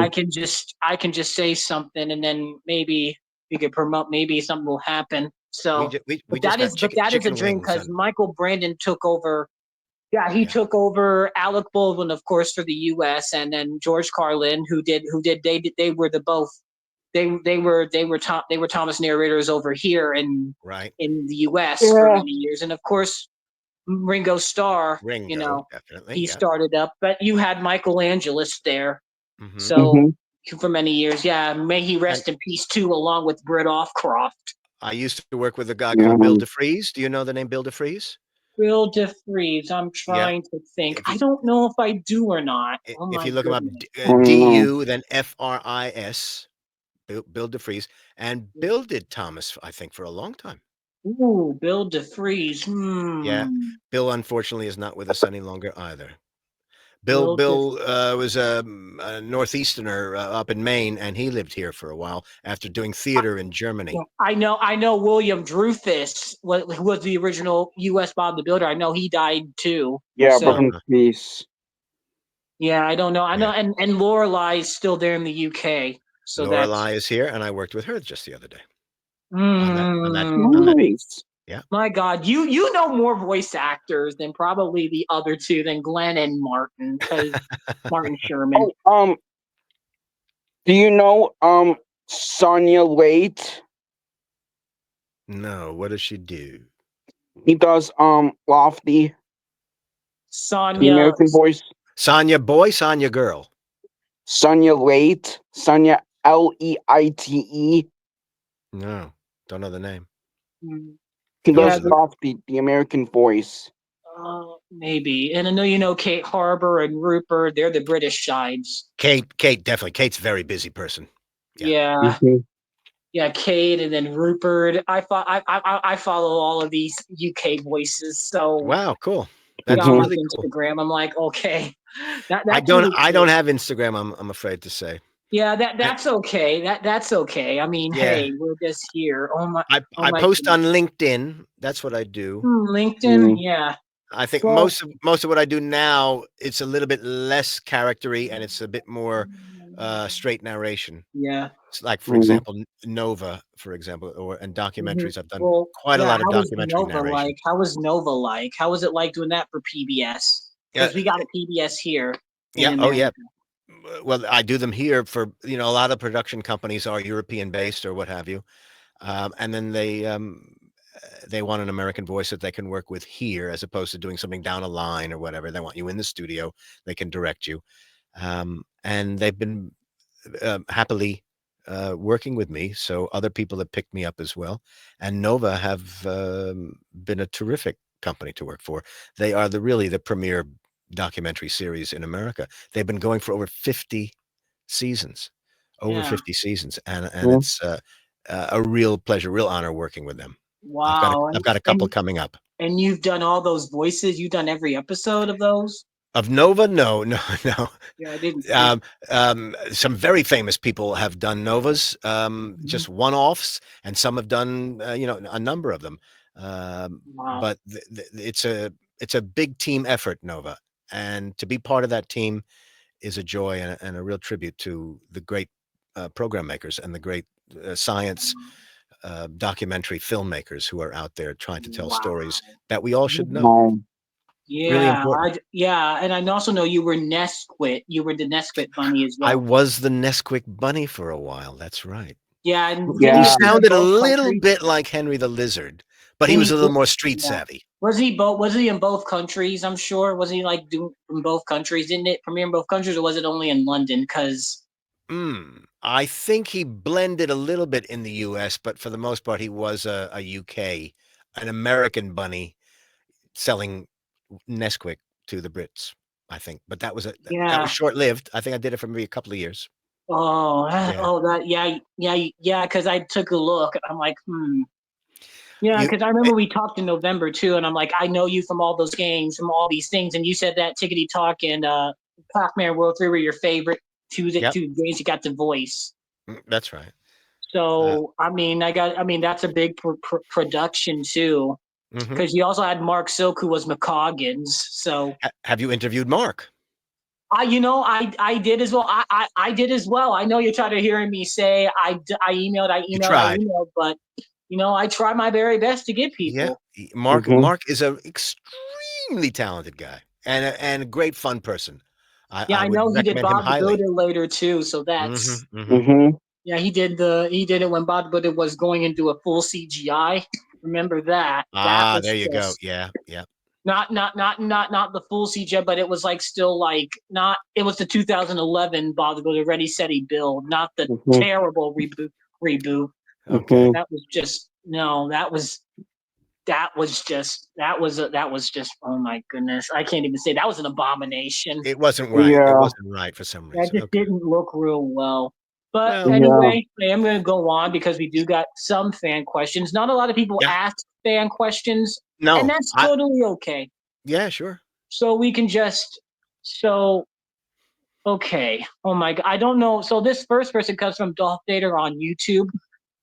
Speaker 2: I can just say something, and then maybe we could promote. Maybe something will happen.
Speaker 4: We
Speaker 2: So,
Speaker 4: just we, we
Speaker 2: but
Speaker 4: just got
Speaker 2: that is a
Speaker 4: chicken
Speaker 2: dream
Speaker 4: wings
Speaker 2: because
Speaker 4: and
Speaker 2: Michael Brandon took over. Yeah, he
Speaker 4: yeah.
Speaker 2: took over Alec Baldwin, of course, for the U.S., and then George Carlin, they were the both they were Thomas narrators over here
Speaker 4: Right.
Speaker 2: in the U.S. for
Speaker 3: Yeah.
Speaker 2: many years, and of course Ringo Starr,
Speaker 4: Ringo, definitely.
Speaker 2: he
Speaker 4: Yeah.
Speaker 2: started up, but you had Michael Angelis there,
Speaker 4: Mm-hmm.
Speaker 2: so
Speaker 3: Mhm.
Speaker 2: for many years, yeah. May he
Speaker 4: And
Speaker 2: rest in peace too, along with Britt Offcroft.
Speaker 4: I used to work with a guy
Speaker 3: Yeah.
Speaker 4: called Bill DeFries. Do you know the name Bill DeFries?
Speaker 2: Bill DeFries. I'm
Speaker 4: Yeah.
Speaker 2: trying to think.
Speaker 4: If
Speaker 2: I
Speaker 4: you
Speaker 2: don't know if I do or not. Oh
Speaker 4: if
Speaker 2: my
Speaker 4: you look him up,
Speaker 2: goodness.
Speaker 3: Mm.
Speaker 4: DU, then FRIS, Bill DeFries, and Bill did Thomas, I think, for a long time.
Speaker 2: Ooh, Bill DeFries.
Speaker 4: Yeah. Bill, unfortunately, is not with us any longer either.
Speaker 2: Bill
Speaker 4: Bill was a northeasterner up in Maine, and he lived here for a while after doing theater in Germany.
Speaker 2: I know William Dreyfus who was the original U.S. Bob the Builder. I know he died too.
Speaker 3: Yeah,
Speaker 2: So
Speaker 3: but in peace.
Speaker 2: yeah, I don't know. I know,
Speaker 4: Yeah.
Speaker 2: and Lorelai is still there in the U.K. So that's
Speaker 4: Lorelai is here, and I worked with her just the other day on that.
Speaker 3: Nice.
Speaker 4: Yeah.
Speaker 2: My God, you know more voice actors than probably the other two, than Glenn and Martin, because Martin Sherman.
Speaker 3: Oh, do you know Sonia Late?
Speaker 4: No, what does she do?
Speaker 3: He does Lofty, the
Speaker 2: Sonia.
Speaker 3: American voice.
Speaker 4: Sonya boy, Sonya girl.
Speaker 3: Sonia Late, Sonia Leite.
Speaker 4: No, don't know the name.
Speaker 3: He
Speaker 4: No,
Speaker 2: Yeah,
Speaker 3: does
Speaker 4: so
Speaker 3: Lofty, the American voice.
Speaker 2: maybe. And I know you know Kate Harbour and Rupert. They're the British sides.
Speaker 4: Kate, definitely. Kate's a very busy person. Yeah.
Speaker 2: Yeah.
Speaker 3: Mhm.
Speaker 2: Yeah, Cade and then Rupert. I follow all of these UK voices, so
Speaker 4: Wow, cool.
Speaker 2: yeah,
Speaker 4: That's
Speaker 2: on
Speaker 3: Mhm.
Speaker 2: my
Speaker 4: really cool.
Speaker 2: Instagram, I'm like, okay,
Speaker 4: I
Speaker 2: that's
Speaker 4: don't
Speaker 2: really
Speaker 4: I
Speaker 2: cool.
Speaker 4: don't have Instagram, I'm afraid to say.
Speaker 2: Yeah,
Speaker 4: I,
Speaker 2: that's okay. That's okay. I mean,
Speaker 4: yeah.
Speaker 2: hey, we're just here. Oh
Speaker 4: I
Speaker 2: my
Speaker 4: post
Speaker 2: goodness.
Speaker 4: on LinkedIn. That's what I do.
Speaker 2: LinkedIn,
Speaker 3: Mm.
Speaker 2: yeah.
Speaker 4: I think
Speaker 2: Well,
Speaker 4: most of what I do now, it's a little bit less charactery and it's a bit more straight narration.
Speaker 2: yeah.
Speaker 4: It's like, for
Speaker 3: Mm.
Speaker 4: example, Nova, for example, and
Speaker 2: Mhm.
Speaker 4: documentaries. I've done
Speaker 2: Well,
Speaker 4: quite a
Speaker 2: yeah.
Speaker 4: lot of
Speaker 2: How was
Speaker 4: documentary
Speaker 2: Nova like?
Speaker 4: narration.
Speaker 2: How was Nova like? How was it like doing that for PBS?
Speaker 4: Yeah,
Speaker 2: Because we got a PBS here in
Speaker 4: yeah, oh yeah.
Speaker 2: America.
Speaker 4: Well, I do them here for a lot of production companies are European based or what have you, and then they want an American voice that they can work with here, as opposed to doing something down a line or whatever. They want you in the studio. They can direct you, and they've been happily working with me. So other people have picked me up as well. And Nova have been a terrific company to work for. They are really the premier documentary series in America. They've been going for over 50 seasons,
Speaker 2: Yeah.
Speaker 4: and
Speaker 3: Mm.
Speaker 4: it's a real pleasure, real honor working with them.
Speaker 2: Wow.
Speaker 4: I've got a couple coming up.
Speaker 2: And you've done all those voices. You've done every episode of those.
Speaker 4: Of Nova, no, no, no.
Speaker 2: Yeah, I didn't.
Speaker 4: Some very famous people have done Novas,
Speaker 2: Mhm.
Speaker 4: just one-offs, and some have done, a number of them.
Speaker 2: Wow.
Speaker 4: But it's a big team effort, Nova, and to be part of that team is a joy and a real tribute to the great program makers and the great science documentary filmmakers who are out there trying to tell
Speaker 2: Wow.
Speaker 4: stories that we all should know.
Speaker 3: Um,
Speaker 4: Really
Speaker 2: Yeah,
Speaker 4: important.
Speaker 2: yeah, and I also know you were Nesquik. You were the Nesquik bunny as
Speaker 4: I
Speaker 2: well.
Speaker 4: was the Nesquik bunny for a while. That's right.
Speaker 2: Yeah, and didn't
Speaker 4: He
Speaker 2: he
Speaker 3: yeah.
Speaker 2: appear in
Speaker 4: sounded a
Speaker 2: both
Speaker 4: little
Speaker 2: countries?
Speaker 4: bit like Henry the Lizard, but he
Speaker 2: Didn't
Speaker 4: was
Speaker 2: he?
Speaker 4: a little more street
Speaker 2: Yeah.
Speaker 4: savvy.
Speaker 2: Was he in both countries? I'm sure. Was he like doing in both countries? Didn't it premiere in both countries, or was it only in London? Because
Speaker 4: I think he blended a little bit in the US, but for the most part, he was a UK, an American bunny selling Nesquik to the Brits, I think. But that was
Speaker 2: yeah.
Speaker 4: short-lived. I think I did it for maybe a couple of years.
Speaker 2: Oh,
Speaker 4: Yeah.
Speaker 2: that yeah. Because I took a look. I'm like, hmm. Yeah,
Speaker 4: You
Speaker 2: because I
Speaker 4: eh,
Speaker 2: remember we talked in November too, and I'm like, I know you from all those games, from all these things, and you said that Tickety Talk and Pac-Man World 3 were your favorite
Speaker 4: Yep,
Speaker 2: two games you got to voice.
Speaker 4: that's right. Uh,
Speaker 2: So I mean that's a big production too,
Speaker 4: mhm.
Speaker 2: because you also had Mark Silk who was McCoggins. So
Speaker 4: Have you interviewed Mark?
Speaker 2: I did as well. I did as well. I know you're tired of hearing me say
Speaker 4: You tried.
Speaker 2: but I try my very best to get
Speaker 4: Yeah,
Speaker 2: people.
Speaker 3: Mhm.
Speaker 4: Mark is a extremely talented guy and a great fun person.
Speaker 2: Yeah,
Speaker 4: I
Speaker 2: I
Speaker 4: would
Speaker 2: know he did
Speaker 4: recommend him
Speaker 2: Bob the
Speaker 4: highly.
Speaker 2: Builder later too, so
Speaker 4: Mhm,
Speaker 2: that's
Speaker 4: mhm.
Speaker 3: Mhm.
Speaker 2: yeah, he did it when Bob the Builder was going into a full CGI. Remember that? That
Speaker 4: Ah,
Speaker 2: was
Speaker 4: there you go.
Speaker 2: just
Speaker 4: Yeah, yeah.
Speaker 2: not the full CGI, but it was like still like not it was the 2011 Bob the Builder Ready Steady Build, not the
Speaker 3: Mhm.
Speaker 2: terrible reboot.
Speaker 4: Okay.
Speaker 3: Mhm.
Speaker 2: That was just no, that was just oh my goodness. I can't even say that was an abomination.
Speaker 4: It wasn't right. It
Speaker 3: Yeah.
Speaker 4: wasn't right for some
Speaker 2: That
Speaker 4: reason.
Speaker 2: just
Speaker 4: Okay.
Speaker 2: didn't look real well. But
Speaker 4: Well,
Speaker 3: Yeah.
Speaker 2: anyway, I am going to go on because we do got some fan questions. Not a lot of people
Speaker 4: yeah.
Speaker 2: ask fan questions, and
Speaker 4: No.
Speaker 2: that's totally okay.
Speaker 4: Yeah, sure.
Speaker 2: So we can just so okay. Oh my god, I don't know. So this first person comes from Dolph Vader on YouTube.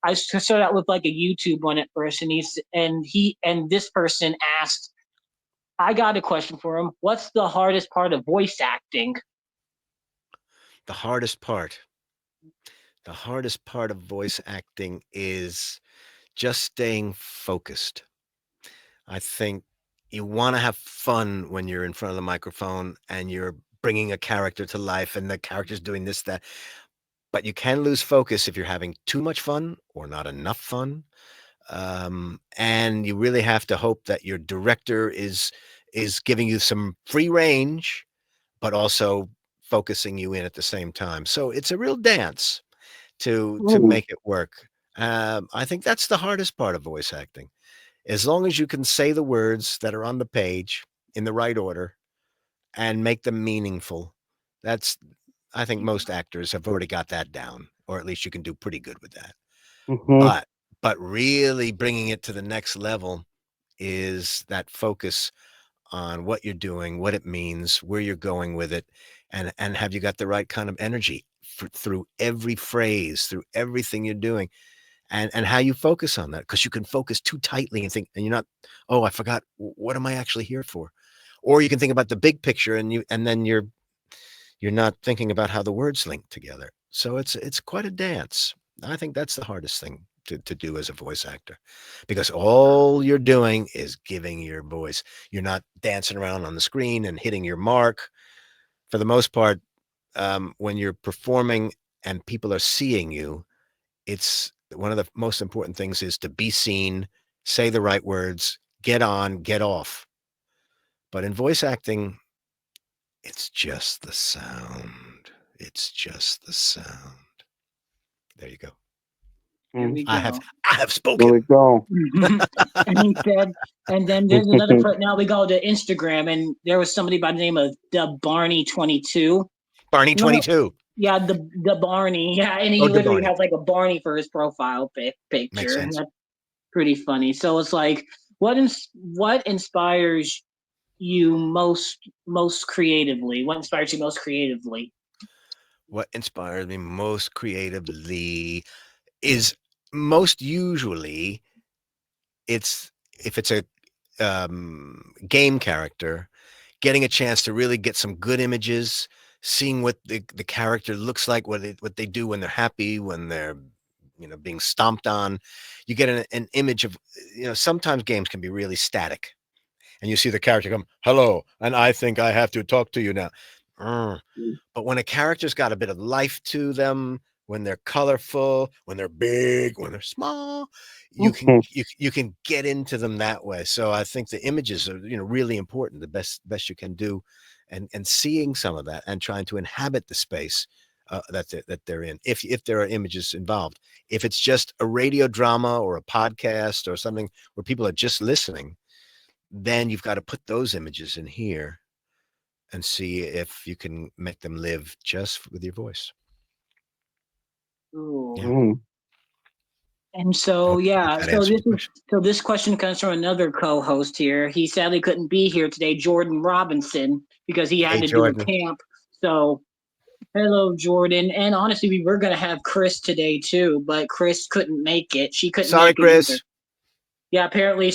Speaker 2: I started out with like a YouTube one at first, and this person asked. I got a question for him. What's the hardest part of voice acting?
Speaker 4: The hardest part. The hardest part of voice acting is just staying focused. I think you wanna have fun when you're in front of the microphone and you're bringing a character to life and the character's doing this, that, but you can lose focus if you're having too much fun or not enough fun. And you really have to hope that your director is giving you some free range, but also focusing you in at the same time. So it's a real dance to
Speaker 3: Mm.
Speaker 4: make it work. I think that's the hardest part of voice acting. As long as you can say the words that are on the page in the right order and make them meaningful, that's I think most actors have already got that down, or at least you can do pretty good with that.
Speaker 3: Mhm.
Speaker 4: But really bringing it to the next level is that focus on what you're doing, what it means, where you're going with it, and have you got the right kind of energy through every phrase, through everything you're doing. and how you focus on that, because you can focus too tightly and think, and you're not, oh, I forgot, what am I actually here for? Or you can think about the big picture, and then you're not thinking about how the words link together. So it's quite a dance. I think that's the hardest thing to do as a voice actor, because all you're doing is giving your voice. You're not dancing around on the screen and hitting your mark. For the most part, when you're performing and people are seeing you, it's one of the most important things is to be seen, say the right words, get on, get off. But in voice acting, it's just the sound. It's just the sound. There you go.
Speaker 2: Here we
Speaker 4: I have
Speaker 2: go.
Speaker 3: There
Speaker 4: spoken.
Speaker 3: we go.
Speaker 2: And he said, and then there's another. Now we go to Instagram, and there was somebody by the name of the Barney22.
Speaker 4: Barney 22.
Speaker 2: Yeah, the Barney. Yeah, and he
Speaker 4: Oh, the
Speaker 2: literally
Speaker 4: Barney.
Speaker 2: has like a Barney for his profile picture.
Speaker 4: Makes sense.
Speaker 2: That's pretty funny. So it's like, what inspires you most creatively? What inspires you most creatively?
Speaker 4: What inspires me most creatively is most usually it's if it's a game character, getting a chance to really get some good images, seeing what the character looks like, what they do when they're happy, when they're being stomped on. You get an image of, sometimes games can be really static, and you see the character come, hello, and I think I have to talk to you now. But when a character's got a bit of life to them, when they're colorful, when they're big, when they're small, you can get into them that way. So I think the images are really important. The best you can do, and seeing some of that and trying to inhabit the space that they're in. If there are images involved, if it's just a radio drama or a podcast or something where people are just listening, then you've got to put those images in here and see if you can make them live just with your voice.
Speaker 2: Ooh.
Speaker 4: Yeah.
Speaker 2: And so,
Speaker 4: That
Speaker 2: this question comes from another co-host here. He sadly couldn't be here today, Jordan Robinson, because he had to
Speaker 4: Jordan.
Speaker 2: do a camp. So, hello, Jordan. And honestly, we were going to have Chris today too, but Chris couldn't make it. She couldn't
Speaker 4: Sorry,
Speaker 2: make it
Speaker 4: Chris.
Speaker 2: either. Yeah, apparently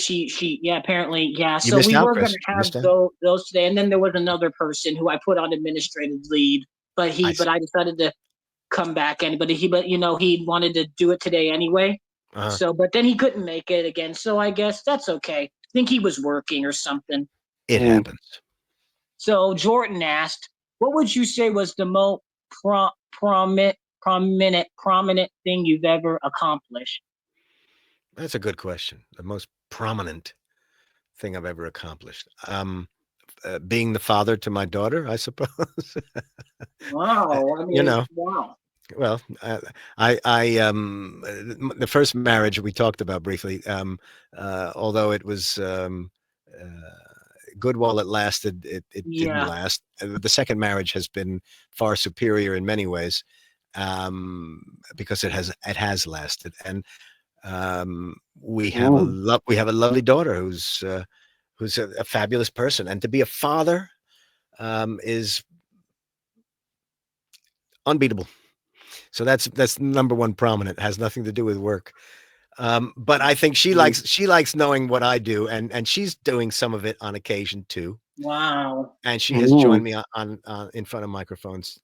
Speaker 2: apparently.
Speaker 4: You
Speaker 2: So
Speaker 4: missed
Speaker 2: we
Speaker 4: out,
Speaker 2: were
Speaker 4: Chris.
Speaker 2: going to
Speaker 4: You
Speaker 2: have
Speaker 4: missed out.
Speaker 2: those today. And then there was another person who I put on administrative leave, but I decided to come back. But he wanted to do it today anyway. So, but then he couldn't make it again. So I guess that's okay. I think he was working or something.
Speaker 4: It happens.
Speaker 2: So Jordan asked, what would you say was the most prominent thing you've ever accomplished?
Speaker 4: That's a good question. The most prominent thing I've ever accomplished. Being the father to my daughter, I suppose.
Speaker 2: Wow. I mean, wow.
Speaker 4: Well, the first marriage we talked about briefly, although it was good while it lasted, it didn't last. The second marriage has been far superior in many ways, because it has lasted, and we have a lovely daughter who's a fabulous person, and to be a father is unbeatable. So that's number one prominent. It has nothing to do with work. But I think she likes knowing what I do, and she's doing some of it on occasion too.
Speaker 2: Wow.
Speaker 4: And she has joined me on in front of microphones.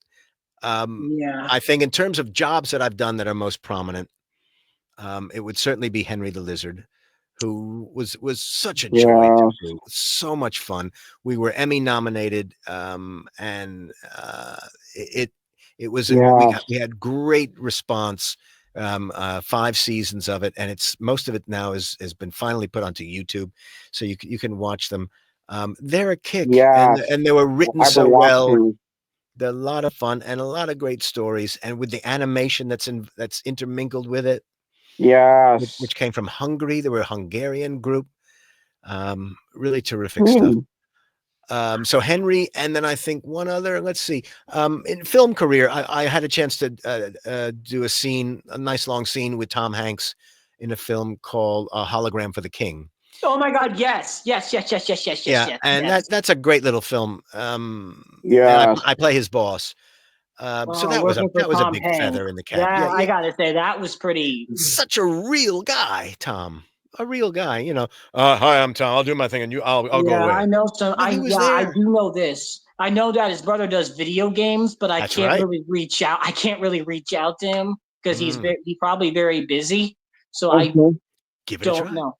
Speaker 4: I think in terms of jobs that I've done that are most prominent, it would certainly be Henry the Lizard, who was such a joy to do. So much fun. We were Emmy nominated, and it was we had great response. 5 seasons of it, and most of it now has been finally put onto YouTube, so you can watch them. They're a kick, and they were written so well. They're a lot of fun and a lot of great stories, and with the animation that's intermingled with it.
Speaker 3: Yes,
Speaker 4: which came from Hungary. They were a Hungarian group. Really terrific stuff. So Henry, and then I think one other, let's see, in film career, I had a chance to do a nice long scene with Tom Hanks in a film called Hologram for the King.
Speaker 2: Oh my God. Yes.
Speaker 4: And that's a great little film. And I play his boss. So that was
Speaker 2: Working for
Speaker 4: a
Speaker 2: Tom
Speaker 4: big
Speaker 2: Hanks.
Speaker 4: feather in the cap.
Speaker 2: Yeah,
Speaker 4: Yeah,
Speaker 2: I
Speaker 4: yeah.
Speaker 2: gotta say that was pretty.
Speaker 4: Such a real guy, Tom. A real guy, you know. Hi, I'm Tom. I'll do my thing, and I'll go
Speaker 2: Yeah,
Speaker 4: away.
Speaker 2: I know some.
Speaker 4: No, he was
Speaker 2: I
Speaker 4: there.
Speaker 2: do know this. I know that his brother does video games, but I
Speaker 4: That's
Speaker 2: can't
Speaker 4: right.
Speaker 2: really reach out. I can't really reach out to him because
Speaker 4: Mm.
Speaker 2: he's probably very busy. So I
Speaker 3: Mhm.
Speaker 4: Give it a
Speaker 2: don't
Speaker 4: try.
Speaker 2: know.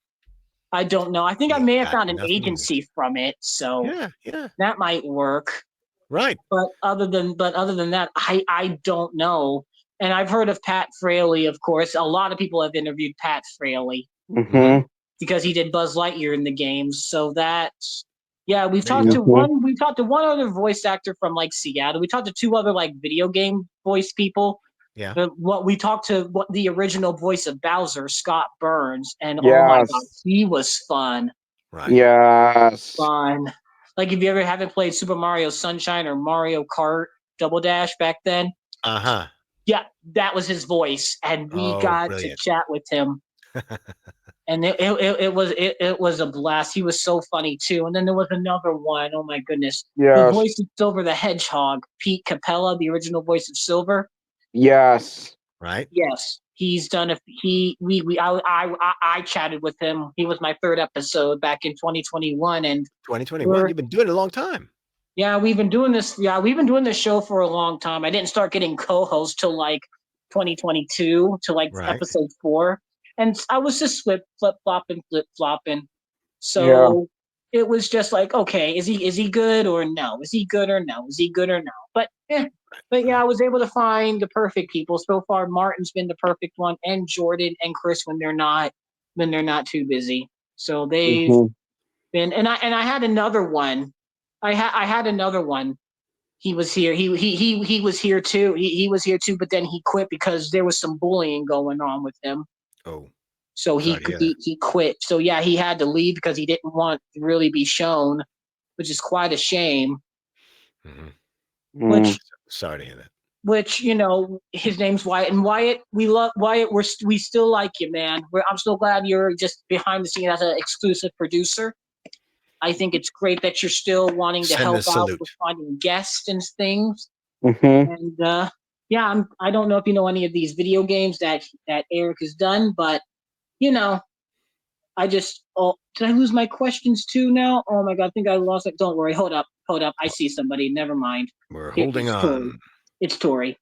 Speaker 2: I don't know. I think I
Speaker 4: You
Speaker 2: may have
Speaker 4: got
Speaker 2: found an
Speaker 4: nothing to lose.
Speaker 2: agency from it, so
Speaker 4: Yeah, yeah.
Speaker 2: that might work.
Speaker 4: Right.
Speaker 2: But other than that, I don't know. And I've heard of Pat Fraley, of course. A lot of people have interviewed Pat Fraley
Speaker 4: Mhm.
Speaker 3: Mhm.
Speaker 2: because he did Buzz Lightyear in the games. So that's yeah,
Speaker 4: There you go.
Speaker 2: we talked to one other voice actor from like Seattle. We talked to two other like video game voice people.
Speaker 4: Yeah.
Speaker 2: What we talked to what the original voice of Bowser, Scott Burns, and oh my god,
Speaker 3: Yes.
Speaker 2: he was fun.
Speaker 4: Right.
Speaker 3: Yes.
Speaker 2: Fun. Like if you ever haven't played Super Mario Sunshine or Mario Kart Double Dash back then,
Speaker 4: Uh-huh.
Speaker 2: yeah, that was his voice, and we
Speaker 4: Oh,
Speaker 2: got to
Speaker 4: brilliant.
Speaker 2: chat with him, and it was a blast. He was so funny too. And then there was another one. Oh my goodness, the
Speaker 3: Yes.
Speaker 2: voice of Silver the Hedgehog, Pete Capella, the original voice of Silver.
Speaker 3: Yes.
Speaker 4: Right.
Speaker 2: Yes, he's done a we I chatted with him. He was my third episode back in 2021, and
Speaker 4: 2021.
Speaker 2: we're
Speaker 4: You've been doing it a long time.
Speaker 2: yeah, we've been doing this. Yeah, we've been doing this show for a long time. I didn't start getting co-hosts till like 2022, to like
Speaker 4: Right.
Speaker 2: episode 4, and I was just flip flopping, flip flopping.
Speaker 3: Yeah.
Speaker 2: So it was just like, okay, is he good or no? Is he good or no? Is he good or no? But yeah, I was able to find the perfect people so far. Martin's been the perfect one, and Jordan and Chris when they're not too busy. So they've
Speaker 3: Mhm.
Speaker 2: been, and I had another one. I had another one. He was here. He was here too. He was here too, but then he quit because there was some bullying going on with him.
Speaker 4: Oh,
Speaker 2: So
Speaker 4: sorry to hear that.
Speaker 2: he quit. So yeah, he had to leave because he didn't want to really be shown, which is quite a shame.
Speaker 4: Mhm.
Speaker 2: Which
Speaker 4: Sorry to hear that.
Speaker 2: you know, his name's Wyatt, and Wyatt, we love Wyatt. We still like you, man. I'm so glad you're just behind the scene as an exclusive producer. I think it's great that you're still wanting to
Speaker 4: Send
Speaker 2: help
Speaker 4: a
Speaker 2: out with
Speaker 4: salute.
Speaker 2: finding guests and things.
Speaker 3: Mhm.
Speaker 2: And yeah, I don't know if you know any of these video games that Eric has done, but you know, I just did I lose my questions too now? Oh my god, I think I lost it. Don't worry, hold up. I see somebody. Never mind.
Speaker 4: We're holding
Speaker 2: It's Tori.
Speaker 4: on.
Speaker 2: It's Tori.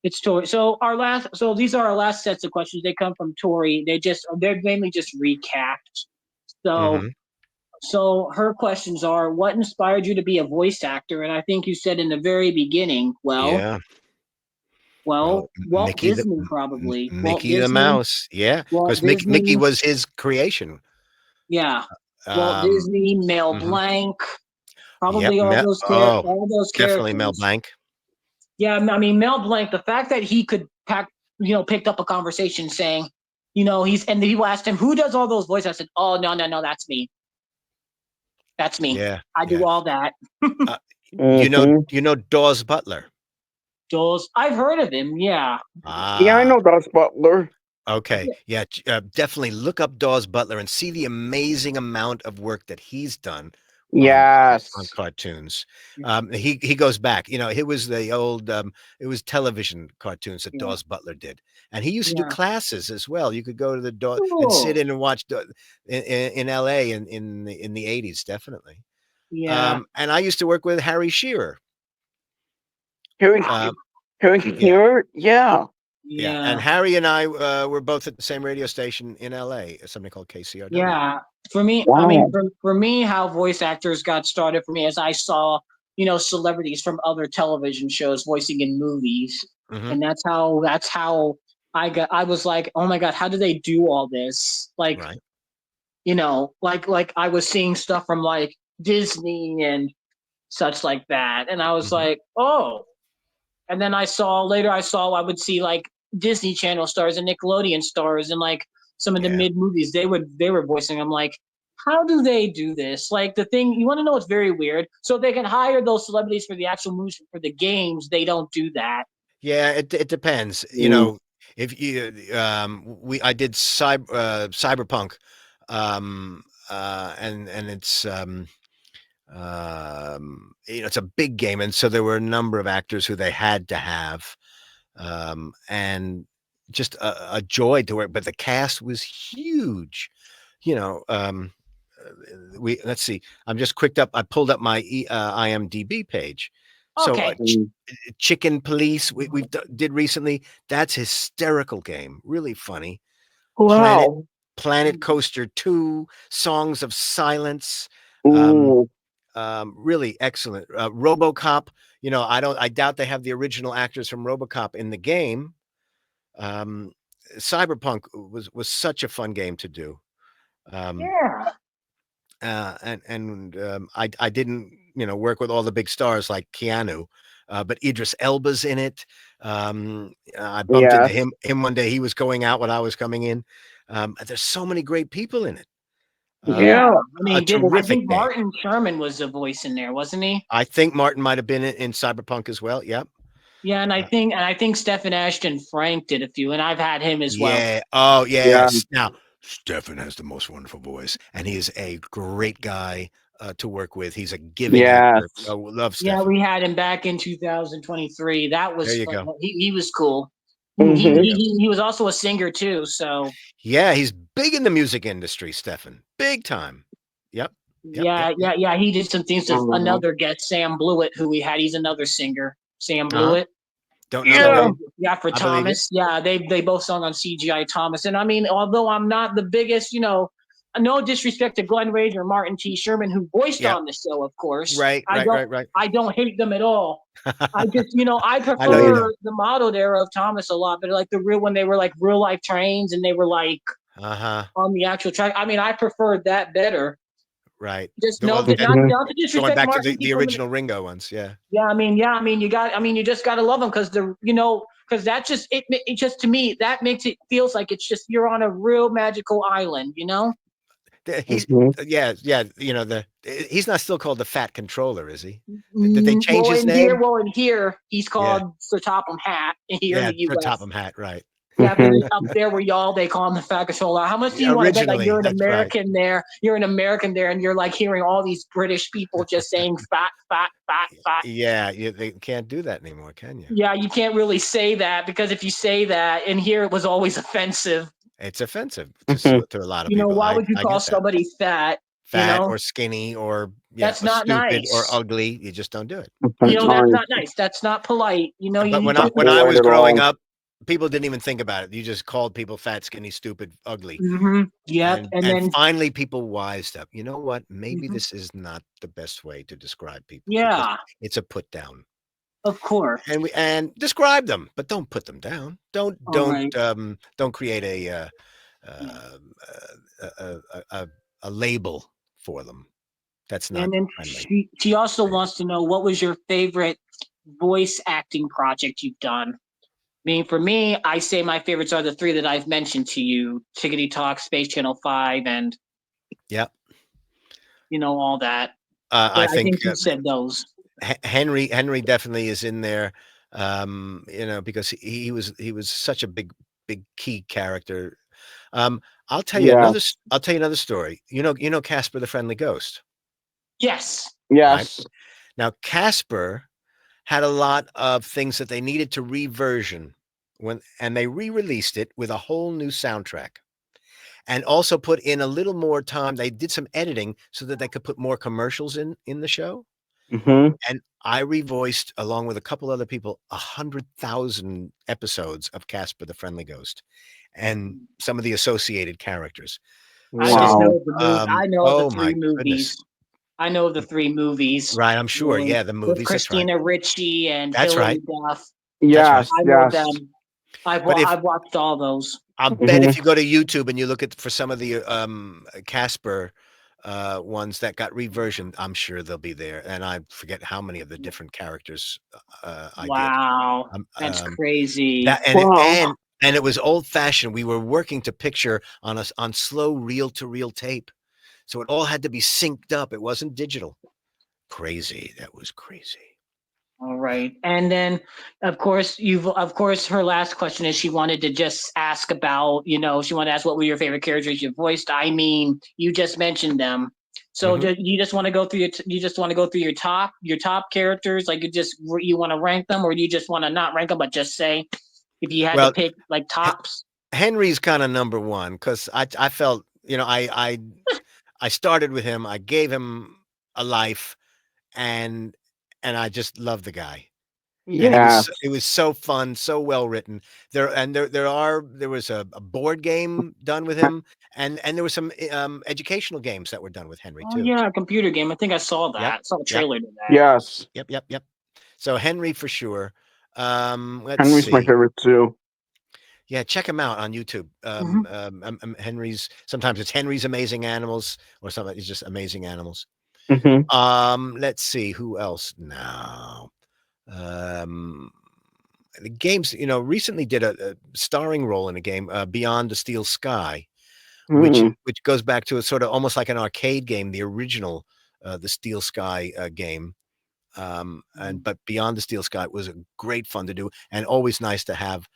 Speaker 2: It's Tori. So these are our last sets of questions. They come from Tori. They're mainly just recapped. So
Speaker 4: Mhm.
Speaker 2: so her questions are, what inspired you to be a voice actor? And I think you said in the very beginning,
Speaker 4: Yeah. Well,
Speaker 2: Walt Disney probably.
Speaker 4: Mickey the Mouse. Yeah,
Speaker 2: Walt
Speaker 4: because Mickey
Speaker 2: Disney,
Speaker 4: was his creation.
Speaker 2: yeah. Walt
Speaker 4: Um,
Speaker 2: Disney, Mel
Speaker 4: mhm.
Speaker 2: Blanc,
Speaker 4: Yep.
Speaker 2: probably all those
Speaker 4: Definitely Mel
Speaker 2: characters.
Speaker 4: Blanc.
Speaker 2: Yeah, I mean Mel Blanc, the fact that he could picked up a conversation saying, and the people asked him, who does all those voices? I said, oh no, that's me. That's me.
Speaker 4: Yeah,
Speaker 2: I
Speaker 4: yeah.
Speaker 2: do all that.
Speaker 4: Uh,
Speaker 3: Mhm.
Speaker 4: you know Dawes Butler?
Speaker 2: Jules, I've heard of him, yeah.
Speaker 3: Yeah, I
Speaker 4: Ah,
Speaker 3: know that's Butler.
Speaker 4: okay. Yeah, definitely look up Dawes Butler and see the amazing amount of work that he's done on
Speaker 3: Yes.
Speaker 4: cartoons. He goes back. You know, it was the old it was television cartoons that
Speaker 2: Yeah.
Speaker 4: Dawes Butler did, and he used to do
Speaker 2: Yeah.
Speaker 4: classes as well. You could go to the and
Speaker 2: Cool.
Speaker 4: sit in and watch in L.A. in the 80s, definitely.
Speaker 2: Yeah.
Speaker 4: And I used to work with Harry Shearer.
Speaker 3: Hearing
Speaker 4: Um,
Speaker 3: hearing
Speaker 4: yeah.
Speaker 3: here. Yeah.
Speaker 4: Yeah, and Harry and I were both at the same radio station in LA, something called KCRW.
Speaker 2: Yeah. For me, I mean, for me, how voice actors got started for me is I saw, celebrities from other television shows voicing in movies.
Speaker 4: Mhm.
Speaker 2: And that's how I was like, oh my God, how do they do all this? Like,
Speaker 4: Right.
Speaker 2: like I was seeing stuff from like Disney and such like that. And I was
Speaker 4: Mhm.
Speaker 2: like, oh. And then I would see like Disney Channel stars and Nickelodeon stars and like some of the
Speaker 4: Yeah.
Speaker 2: mid movies they were voicing. I'm like, how do they do this? Like the thing you want to know, it's very weird. So they can hire those celebrities for the actual movies, for the games. They don't do that.
Speaker 4: Yeah, it depends. You know, if you I did Cyberpunk, and it's It's a big game, and so there were a number of actors who they had to have, and just a joy to work. But the cast was huge, you know. Let's see. I'm just quicked up. I pulled up my IMDb page. So
Speaker 2: Okay.
Speaker 4: Chicken Police we did recently. That's hysterical game, really funny.
Speaker 3: Wow.
Speaker 4: Planet Coaster 2, Songs of Silence.
Speaker 3: Ooh.
Speaker 4: Really excellent. RoboCop, I doubt they have the original actors from RoboCop in the game. Cyberpunk was such a fun game to do.
Speaker 2: Yeah.
Speaker 4: I didn't, work with all the big stars like Keanu, but Idris Elba's in it. I bumped into him one day. He was going out when I was coming in. There's so many great people in it.
Speaker 2: Yeah. I
Speaker 4: A
Speaker 2: mean, I
Speaker 4: terrific
Speaker 2: think
Speaker 4: game.
Speaker 2: Martin Sherman was a voice in there, wasn't he?
Speaker 4: I think Martin might have been in Cyberpunk as well. Yep.
Speaker 2: Yeah, and I think Stephen Ashton Frank did a few, and I've had him as well.
Speaker 4: Yeah. Oh, yeah. Now, Stefan has the most wonderful voice, and he is a great guy to work with. He's a giving actor. Love Stefan.
Speaker 2: Yeah, we had him back in 2023. That was
Speaker 4: There you
Speaker 2: fun.
Speaker 4: go.
Speaker 2: He was cool.
Speaker 3: Mhm.
Speaker 2: He was also a singer too. So
Speaker 4: yeah, he's big in the music industry, Stefan. Big time. Yep.
Speaker 2: Yeah. He did some things with another guest, Sam Blewett, who we had. He's another singer, Sam Blewett.
Speaker 4: Don't know.
Speaker 2: Yeah, for Thomas. Yeah, they both sung on CGI Thomas. And I mean, although I'm not the biggest, no disrespect to Glenn Rage or Martin T. Sherman, who voiced on the show, of course.
Speaker 4: Right.
Speaker 2: I don't hate them at all. I just, I prefer the modeled era of Thomas a lot, but like the real when they were like real life trains and they were like on the actual track. I mean, I preferred that better.
Speaker 4: Right.
Speaker 2: Just not to disrespect
Speaker 4: going back
Speaker 2: Martin
Speaker 4: to the original Ringo ones. Yeah.
Speaker 2: Yeah, I mean, you just got to love them because because that just it just to me that makes it feels like it's just you're on a real magical island,
Speaker 4: He's he's not still called the Fat Controller, is he? Did they change his name?
Speaker 2: In here he's called Sir Topham Hatt here in the U.S.
Speaker 4: Sir Topham Hatt, right?
Speaker 2: Yeah, but up there where they call him the Fat Controller. How much do you want to bet like you're an American there? You're an American there, and you're like hearing all these British people just saying fat, fat, fat, fat.
Speaker 4: Yeah, they can't do that anymore, can you?
Speaker 2: Yeah, you can't really say that because if you say that, and here it was always offensive.
Speaker 4: It's offensive to a lot of people.
Speaker 2: Why would you call somebody fat?
Speaker 4: Or skinny or
Speaker 2: that's not
Speaker 4: stupid
Speaker 2: nice.
Speaker 4: Or ugly. You just don't do it.
Speaker 2: That's not nice. That's not polite.
Speaker 4: But when I was growing up, people didn't even think about it. You just called people fat, skinny, stupid, ugly.
Speaker 2: Mm-hmm. Yeah,
Speaker 4: and then finally people wised up. You know what? Maybe this is not the best way to describe people.
Speaker 2: Yeah,
Speaker 4: it's a put down.
Speaker 2: Of course.
Speaker 4: And describe them, but don't put them down. Don't create a label for them. That's not.
Speaker 2: And then she also wants to know what was your favorite voice acting project you've done. I mean, for me, I say my favorites are the three that I've mentioned to you: Chickadee Talk, Space Channel 5, and all that.
Speaker 4: I think
Speaker 2: you said those.
Speaker 4: Henry definitely is in there, because he was such a big key character. I'll tell you another story. You know Casper the Friendly Ghost.
Speaker 2: Yes.
Speaker 3: Yes.
Speaker 4: Right? Now Casper had a lot of things that they needed to reversion and they re-released it with a whole new soundtrack. And also put in a little more time. They did some editing so that they could put more commercials in the show.
Speaker 3: Mm-hmm.
Speaker 4: And I revoiced, along with a couple other people, 100,000 episodes of Casper the Friendly Ghost and some of the associated characters.
Speaker 3: Wow.
Speaker 2: I just know I know the three movies.
Speaker 4: Goodness.
Speaker 2: I know the three movies.
Speaker 4: Right, I'm sure. Yeah, the movies.
Speaker 2: With Christina Ricci and
Speaker 4: that's
Speaker 2: Hilary
Speaker 4: right.
Speaker 2: Duff.
Speaker 3: Yes,
Speaker 2: I know them. I've watched all those.
Speaker 4: I'll bet if you go to YouTube and you look for some of the Casper ones that got reversioned, I'm sure they'll be there. And I forget how many of the different characters I did.
Speaker 2: That's crazy.
Speaker 4: And it was old fashioned. We were working to picture on slow reel to reel tape. So it all had to be synced up. It wasn't digital. Crazy. That was crazy.
Speaker 2: All right. And then, of course, her last question is she wanted to just ask about, she wanted to ask what were your favorite characters you voiced. I mean, you just mentioned them. So you just want to go through your top characters, like you want to rank them, or do you just want to not rank them, but just say if you had to
Speaker 4: Well,
Speaker 2: pick like tops?
Speaker 4: Henry's kind of number one because I felt, I started with him. I gave him a life, and I just love the guy. And
Speaker 3: Yeah.
Speaker 4: it was so fun, so well written. There was a board game done with him, and there were some educational games that were done with Henry
Speaker 2: Oh
Speaker 4: too.
Speaker 2: yeah, a computer game. I think I saw that.
Speaker 4: Yep,
Speaker 2: I saw a
Speaker 4: yep,
Speaker 2: trailer to that.
Speaker 3: Yes.
Speaker 4: yep. So Henry for sure. Let's
Speaker 3: Henry's my
Speaker 4: see.
Speaker 3: favorite too.
Speaker 4: Yeah, check him out on YouTube. Henry's, sometimes it's Henry's Amazing Animals, or something. It's just Amazing Animals. Let's see who else now. The games, recently did a starring role in a game, Beyond the Steel Sky, which goes back to a sort of almost like an arcade game, the original, the Steel Sky game. But Beyond the Steel Sky was a great fun to do, and always nice to have,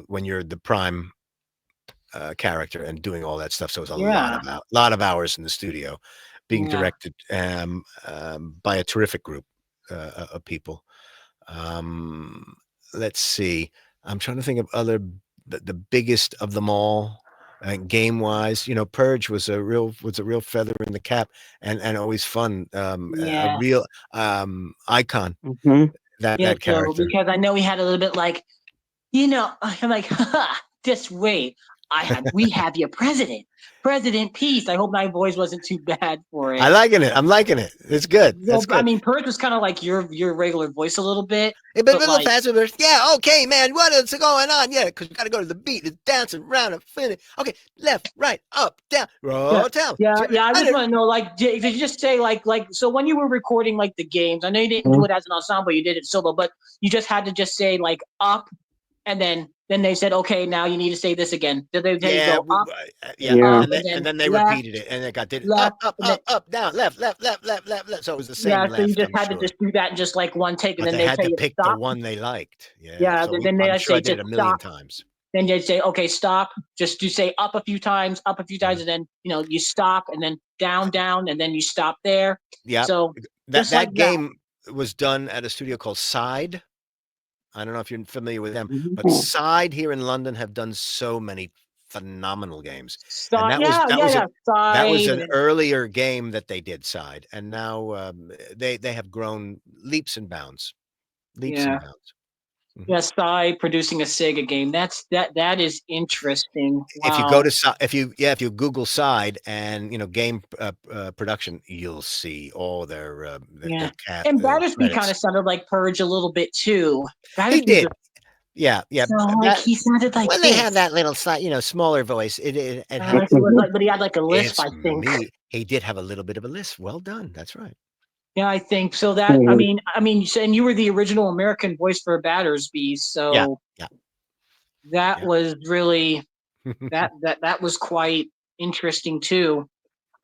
Speaker 4: when you're the prime character and doing all that stuff. So it was a lot of hours in the studio, being directed by a terrific group of people. Let's see. I'm trying to think of the biggest of them all. Game wise, Purge was a real feather in the cap, and always fun. A real icon. That character.
Speaker 2: Because I know he had a little bit like, I'm like, just wait. We have your President Peace. I hope my voice wasn't too bad for it.
Speaker 4: I'm liking it. It's good. It's good.
Speaker 2: I mean, Purge was kind of like your regular voice a little bit.
Speaker 4: But a little faster. Yeah, okay, man. What is going on? Yeah, because you got to go to the beat. It's dancing around and finish. Okay, left, right, up, down, roll down.
Speaker 2: Yeah. I just want to know, like, did you just say like so when you were recording like the games? I know you didn't do it as an ensemble. You did it solo, but you just had to just say like up, and then they said, okay, now you need to say this again. Did they go up?
Speaker 4: And then they repeated it, and it did
Speaker 2: left,
Speaker 4: up, down, left. So it was the same.
Speaker 2: Yeah, so you just had to just do that in just like one take, and then
Speaker 4: they had to pick
Speaker 2: stop.
Speaker 4: the one they liked.
Speaker 2: Yeah.
Speaker 4: So
Speaker 2: then they say
Speaker 4: I did it a million times.
Speaker 2: Then they say, okay, stop. Just do say up a few times, and then you stop, and then down, and then you stop there.
Speaker 4: Yeah.
Speaker 2: So
Speaker 4: that game was done at a studio called Side. I don't know if you're familiar with them, but Side here in London have done so many phenomenal games. That was an earlier game that they did, Side, and now they have grown leaps and bounds.
Speaker 2: Side producing a Sega game. That is interesting. Wow.
Speaker 4: If you go to if you Google Side and game production, you'll see all their
Speaker 2: and Battersby kind of sounded like Purge a little bit too.
Speaker 4: He did. Yeah.
Speaker 2: So he sounded like
Speaker 4: when they have that little smaller voice. But
Speaker 2: he had like a lisp. I think
Speaker 4: he did have a little bit of a lisp. Well done. That's right.
Speaker 2: Yeah, I think so. That I mean, and you were the original American voice for Battersby, so that was really that was quite interesting too.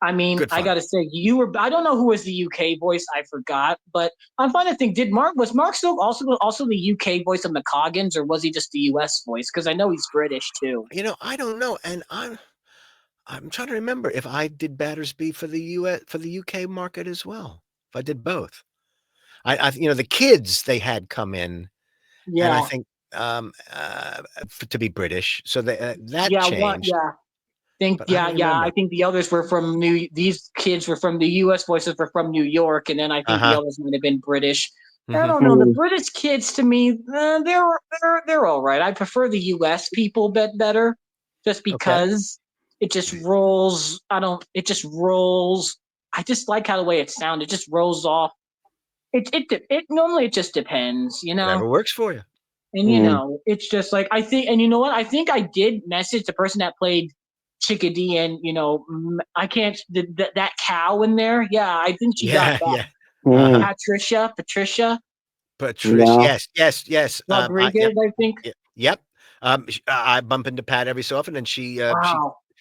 Speaker 2: I mean, I got to say, I don't know who was the UK voice. I forgot, but I'm trying to think. Was Mark still also the UK voice of McCoggins, or was he just the US voice? Because I know he's British too.
Speaker 4: I don't know, and I'm trying to remember if I did Battersby for the UK market as well. If I did both, I the kids they had come in, and I think to be British, so that changed.
Speaker 2: I think the others were from these kids were from the U.S. voices were from New York, and then I think the others might have been British. I don't know. The British kids, to me, they're all right. I prefer the U.S. people better, just because it just rolls. It just rolls. I just like how the way it sounds. It just rolls off. It normally it just depends,
Speaker 4: Whatever works for you.
Speaker 2: And it's just like I think. And you know what? I think I did message the person that played Chickadee, and I can't that cow in there. Yeah, I think she got that. Yeah. Patricia.
Speaker 4: Yes.
Speaker 2: Rodriguez, I think.
Speaker 4: Yep. I bump into Pat every so often, and she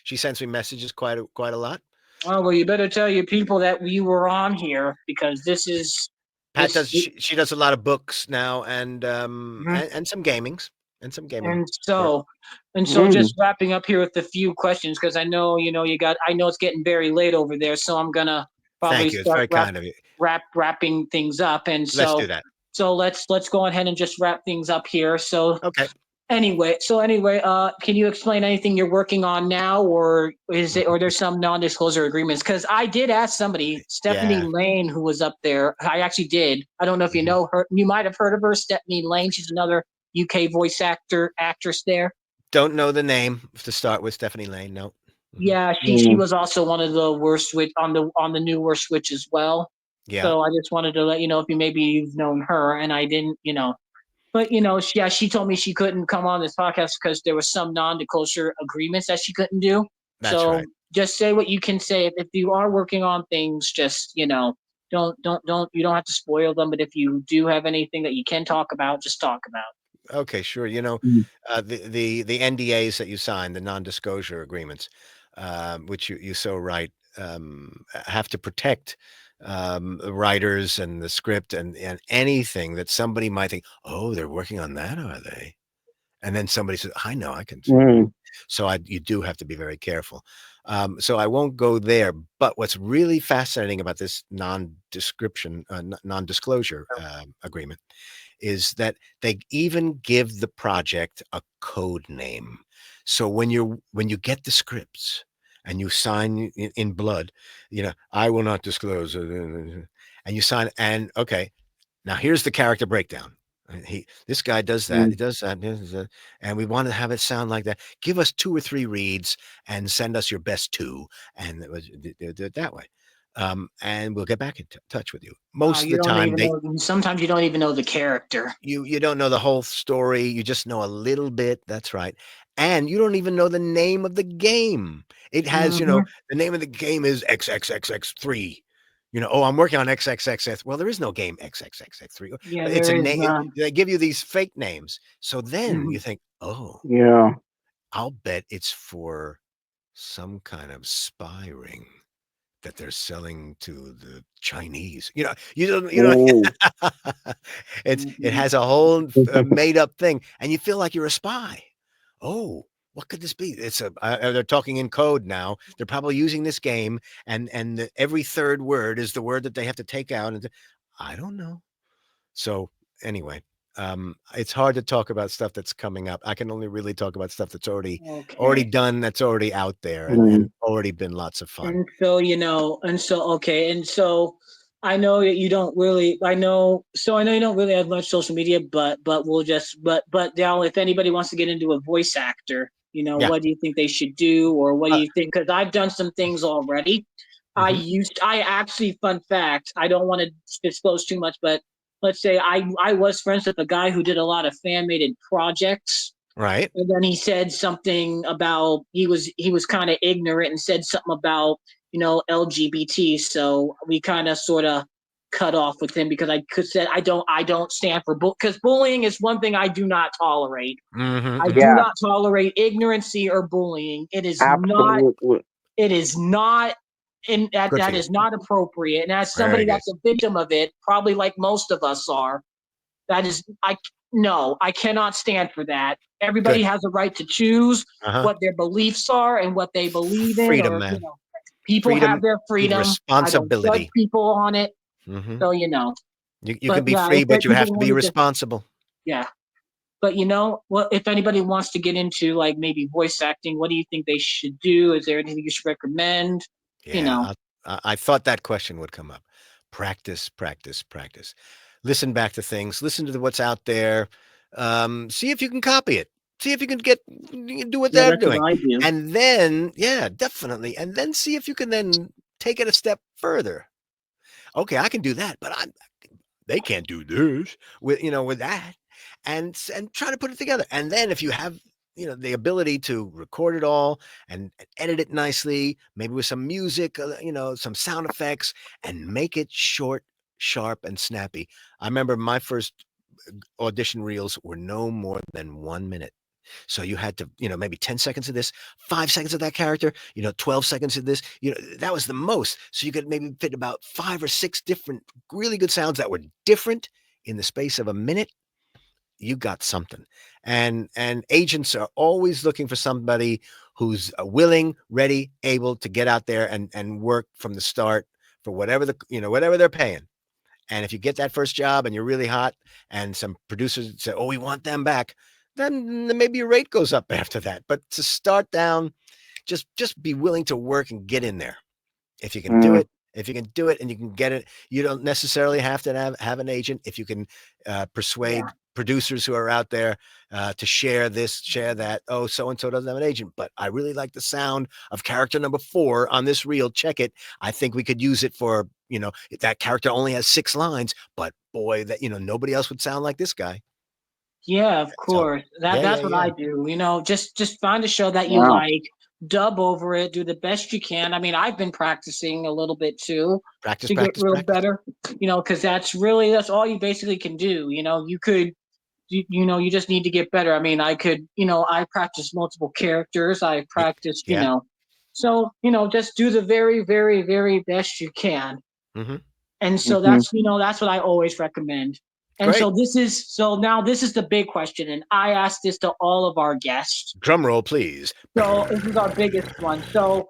Speaker 4: sends me messages quite a lot.
Speaker 2: Oh, well, you better tell your people that we were on here, because this is
Speaker 4: Pat does. She does a lot of books now, and some gamings. and some gaming
Speaker 2: And
Speaker 4: work.
Speaker 2: so,
Speaker 3: Mm.
Speaker 2: just wrapping up here with a few questions because I know I know it's getting very late over there, so I'm gonna probably
Speaker 4: Thank you. It's
Speaker 2: start
Speaker 4: very kind of you.
Speaker 2: wrapping things up. And
Speaker 4: Let's do that.
Speaker 2: let's go ahead and just wrap things up here. So
Speaker 4: Okay.
Speaker 2: anyway, can you explain anything you're working on now, or there's some non-disclosure agreements? Because I did ask somebody, Stephanie
Speaker 4: Yeah.
Speaker 2: Lane, who was up there. I actually did. I don't know if you
Speaker 4: Mhm.
Speaker 2: know her. You might have heard of her, Stephanie Lane. She's another UK voice actress there.
Speaker 4: Don't know the name to start with. Stephanie Lane. No. Mhm.
Speaker 2: Yeah, she
Speaker 3: Mm.
Speaker 2: was also one of the worst switch on the new worst switch as well.
Speaker 4: Yeah.
Speaker 2: So I just wanted to let you know if you've known her, and I didn't, but she told me she couldn't come on this podcast because there was some non-disclosure agreements that she couldn't do.
Speaker 4: That's
Speaker 2: So
Speaker 4: right.
Speaker 2: just say what you can say. If you are working on things, just don't you don't have to spoil them. But if you do have anything that you can talk about, just talk about.
Speaker 4: Okay, sure.
Speaker 3: Mm.
Speaker 4: The NDAs that you sign, the non-disclosure agreements, which you so right, have to protect the writers and the script and anything that somebody might think, oh, they're working on that, are they? And then somebody says, I know, I can.
Speaker 3: Mm.
Speaker 4: So you do have to be very careful. So I won't go there. But what's really fascinating about this non-disclosure agreement is that they even give the project a code name. So when you get the scripts and you sign in blood, I will not disclose, and you sign, and okay, now here's the character breakdown. This guy does that, he
Speaker 3: Mm.
Speaker 4: does that, and we want to have it sound like that. Give us 2 or 3 reads and send us your best 2, and do it that way. And we'll get back in touch with you.
Speaker 2: Wow,
Speaker 4: Most of
Speaker 2: you
Speaker 4: the
Speaker 2: don't
Speaker 4: time,
Speaker 2: even know. Sometimes you don't even know the character.
Speaker 4: you don't know the whole story, you just know a little bit, that's right, and you don't even know the name of the game. It has,
Speaker 2: Hmm.
Speaker 4: the name of the game is XXXX3. "Oh, I'm working on XXXX." Well, there is no game XXXX3.
Speaker 2: Yeah,
Speaker 4: It's
Speaker 2: there
Speaker 4: a
Speaker 2: is
Speaker 4: name.
Speaker 2: none.
Speaker 4: They give you these fake names. So then you
Speaker 2: Mhm.
Speaker 4: think, "Oh,
Speaker 3: Yeah.
Speaker 4: I'll bet it's for some kind of spy ring that they're selling to the Chinese." You don't
Speaker 3: Oh.
Speaker 4: it
Speaker 2: Mhm.
Speaker 4: has a whole made up thing, and you feel like you're a spy. Oh, what could this be? They're talking in code now. They're probably using this game, and every third word is the word that they have to take out. And I don't know. So anyway, it's hard to talk about stuff that's coming up. I can only really talk about stuff that's already
Speaker 2: Okay.
Speaker 4: done, that's already out there, and
Speaker 3: Mm.
Speaker 4: already been lots of fun.
Speaker 2: And so I know that you don't really. I know you don't really have much social media, but we'll just but now if anybody wants to get into a voice actor,
Speaker 4: Yeah.
Speaker 2: what do you think they should do, or what do
Speaker 4: Uh,
Speaker 2: you think? Because I've done some things already.
Speaker 4: mhm.
Speaker 2: I actually, fun fact, I don't want to disclose too much, but let's say I was friends with a guy who did a lot of fan made projects,
Speaker 4: Right.
Speaker 2: and then he said something about he was kind of ignorant and said something about LGBT. So we kind of sort of cut off with him because I could said I don't stand for because bullying is one thing I do not tolerate.
Speaker 4: Mhm,
Speaker 2: I
Speaker 4: mhm.
Speaker 2: do
Speaker 3: Yeah.
Speaker 2: not tolerate ignorancy or bullying.
Speaker 3: Absolutely.
Speaker 2: It is not and
Speaker 4: Good for
Speaker 2: that
Speaker 4: you.
Speaker 2: is not appropriate. And as somebody
Speaker 4: Very good.
Speaker 2: that's a victim of it, probably like most of us are, that is, I no, I cannot stand for that. Everybody
Speaker 4: Good.
Speaker 2: has a right to choose
Speaker 4: Uh-huh.
Speaker 2: what their beliefs are and what they believe in,
Speaker 4: Freedom,
Speaker 2: or
Speaker 4: man.
Speaker 2: people have
Speaker 4: Freedom
Speaker 2: their
Speaker 4: with
Speaker 2: freedom. I don't judge
Speaker 4: responsibility.
Speaker 2: people on it,
Speaker 4: Mhm.
Speaker 2: so
Speaker 4: You
Speaker 2: But
Speaker 4: can be
Speaker 2: yeah,
Speaker 4: free, but you have
Speaker 2: people
Speaker 4: to be
Speaker 2: want to just
Speaker 4: responsible.
Speaker 2: yeah. But well, if anybody wants to get into like maybe voice acting, what do you think they should do? Is there anything you should recommend? You
Speaker 4: Yeah,
Speaker 2: know,
Speaker 4: I thought that question would come up. Practice, practice, practice. Listen back to things. Listen to what's out there. See if you can copy it. See if you can do what
Speaker 2: yeah,
Speaker 4: they're
Speaker 2: that's
Speaker 4: doing,
Speaker 2: what I do.
Speaker 4: and then yeah, definitely, and then see if you can then take it a step further. Okay, I can do that, but they can't do this with that, and try to put it together. And then if you have the ability to record it all and edit it nicely, maybe with some music, some sound effects, and make it short, sharp, and snappy. I remember my first audition reels were no more than 1 minute. So you had to, maybe 10 seconds of this, 5 seconds of that character, 12 seconds of this, that was the most. So you could maybe fit about 5 or 6 different really good sounds that were different in the space of a minute. you got something. And agents are always looking for somebody who's willing, ready, able to get out there and work from the start for whatever whatever they're paying. And if you get that first job and you're really hot and some producers say, "Oh, we want them back," then maybe your rate goes up after that. But to start down, just be willing to work and get in there. If you can do it, if you can do it and you can get it, you don't necessarily have to have an agent. If you can persuade producers who are out there to share this, share that. Oh, so-and-so doesn't have an agent, but I really like the sound of character number 4 on this reel. Check it. I think we could use it for, that character only has 6 lines, but boy, that, nobody else would sound like this guy.
Speaker 2: Yeah, of course. That's what I do. Just find a show that you like, dub over it, do the best you can. I mean, I've been practicing a little bit too to get real better. Because that's all you basically can do. You could, you just need to get better. I mean, I practice multiple characters. I practice, so just do the very, very, very best you can. And so that's what I always recommend. And so now this is the big question, and I ask this to all of our guests.
Speaker 4: Drum roll, please.
Speaker 2: So this is our biggest one. So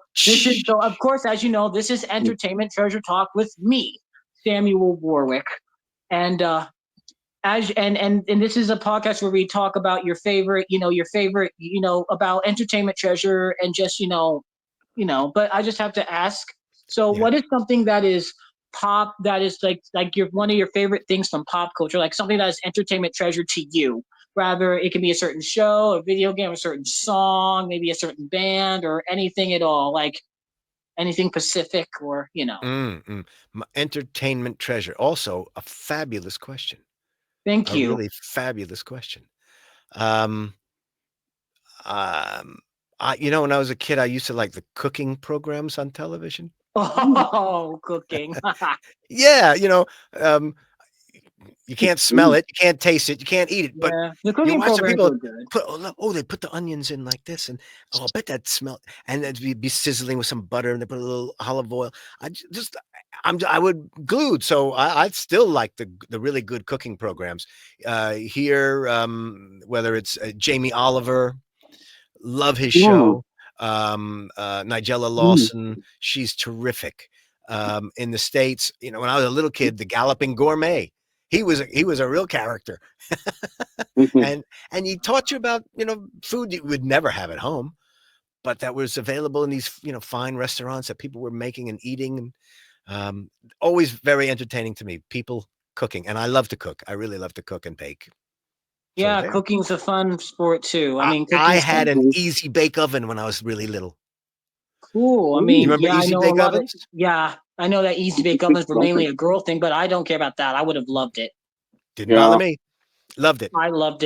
Speaker 2: of course, as you know, this is Entertainment Treasure Talk with me, Samuel Warwick, and and this is a podcast where we talk about your favorite, about entertainment treasure and just But I just have to ask. So what is something that is pop, that is like one of your favorite things from pop culture, like something that is entertainment treasure to you? Rather, it can be a certain show, a video game, a certain song, maybe a certain band, or anything at all, like anything Pacific, or
Speaker 4: My entertainment treasure. Also, a fabulous question.
Speaker 2: Thank you.
Speaker 4: A really fabulous question. When I was a kid, I used to like the cooking programs on television.
Speaker 2: Oh, cooking.
Speaker 4: Yeah, you can't smell it, you can't taste it, you can't eat it, but
Speaker 2: the cooking programs are good.
Speaker 4: They put the onions in like this, and I bet that smell, and it'd be sizzling with some butter, and they put a little olive oil. I would glued, so I still like the really good cooking programs. Here, whether it's Jamie Oliver, love his show. Nigella Lawson, she's terrific. In the States, when I was a little kid, the Galloping Gourmet, he was a real character. and he taught you about food you would never have at home, but that was available in these fine restaurants that people were making and eating, and always very entertaining to me, people cooking. And I love to cook. I really love to cook and bake.
Speaker 2: Yeah, cooking's a fun sport too. I mean,
Speaker 4: I had an easy bake oven when I was really little.
Speaker 2: Cool. I mean,
Speaker 4: you remember easy bake ovens?
Speaker 2: I know that easy bake ovens were mainly a girl thing, but I don't care about that. I would have loved it.
Speaker 4: Didn't bother me. Loved it.
Speaker 2: I loved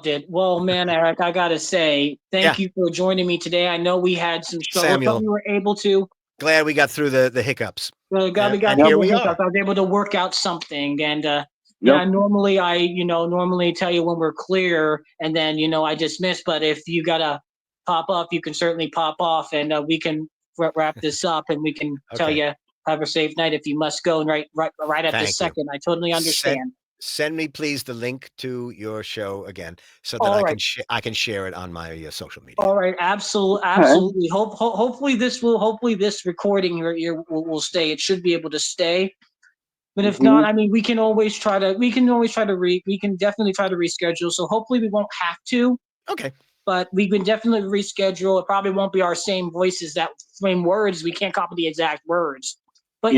Speaker 2: it. Well, man, Eric, I gotta say, thank you for joining me today. I know we had some struggles, but we were able to.
Speaker 4: Glad we got through the hiccups.
Speaker 2: Well, we got here we are. I was able to work out something, and normally I normally tell you when we're clear, and then I dismiss. But if you gotta pop up, you can certainly pop off, and we can wrap this up, and we can tell you have a safe night if you must go. And right at this second, I totally understand.
Speaker 4: Send me please the link to your show again, so that I can share it on my social media.
Speaker 2: All right, absolutely. Hopefully this recording here will stay. It should be able to stay. But if not, I mean, we can definitely try to reschedule. So hopefully we won't have to.
Speaker 4: Okay.
Speaker 2: But we can definitely reschedule. It probably won't be our same voices, that same words. We can't copy the exact words. But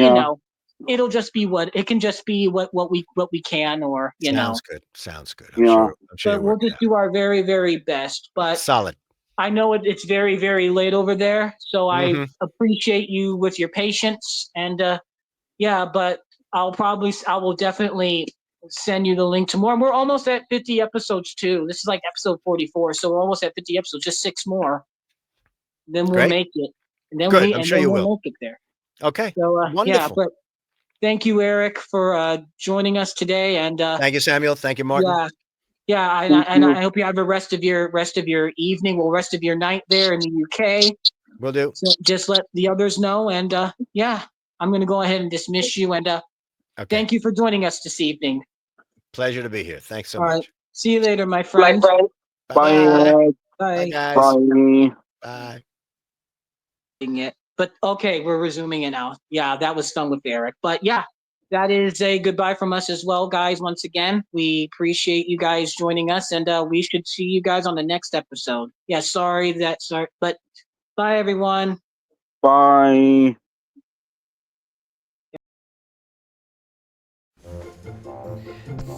Speaker 2: it'll just be what we can, or
Speaker 4: Sounds good.
Speaker 2: I'm sure we'll just do our very, very best. But
Speaker 4: solid.
Speaker 2: I know it's very, very late over there, so I appreciate you with your patience. And but I will definitely send you the link tomorrow. We're almost at 50 episodes too. This is like episode 44, so we're almost at 50 episodes. Just 6 more, then we'll make it. And then we'll make it there.
Speaker 4: Okay.
Speaker 2: So
Speaker 4: wonderful.
Speaker 2: but thank you, Eric, for joining us today. And
Speaker 4: thank you, Samuel. Thank you, Martin.
Speaker 2: And I hope you have the rest of your evening, rest of your night there in the UK.
Speaker 4: Will do.
Speaker 2: So just let the others know, and I'm going to go ahead and dismiss you. And thank you for joining us this evening.
Speaker 4: Pleasure to be here. Thanks so much.
Speaker 2: See you later, my friend.
Speaker 3: Bye, Eric.
Speaker 4: Bye,
Speaker 2: Bye.
Speaker 4: guys.
Speaker 3: Bye.
Speaker 4: Bye.
Speaker 2: It. But okay, we're resuming it now. Yeah, that was fun with Eric. But yeah, that is a goodbye from us as well, guys. Once again, we appreciate you guys joining us, and we should see you guys on the next episode. Yeah, sorry, but bye, everyone.
Speaker 3: Bye.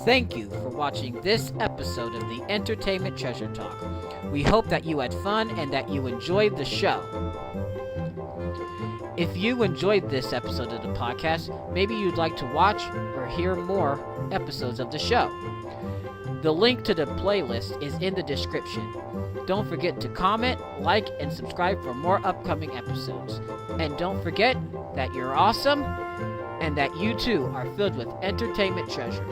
Speaker 1: Thank you for watching this episode of the Entertainment Treasure Talk. We hope that you had fun and that you enjoyed the show. If you enjoyed this episode of the podcast, maybe you'd like to watch or hear more episodes of the show. The link to the playlist is in the description. Don't forget to comment, like, and subscribe for more upcoming episodes. And don't forget that you're awesome and that you too are filled with entertainment treasure.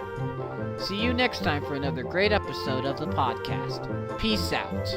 Speaker 1: See you next time for another great episode of the podcast. Peace out.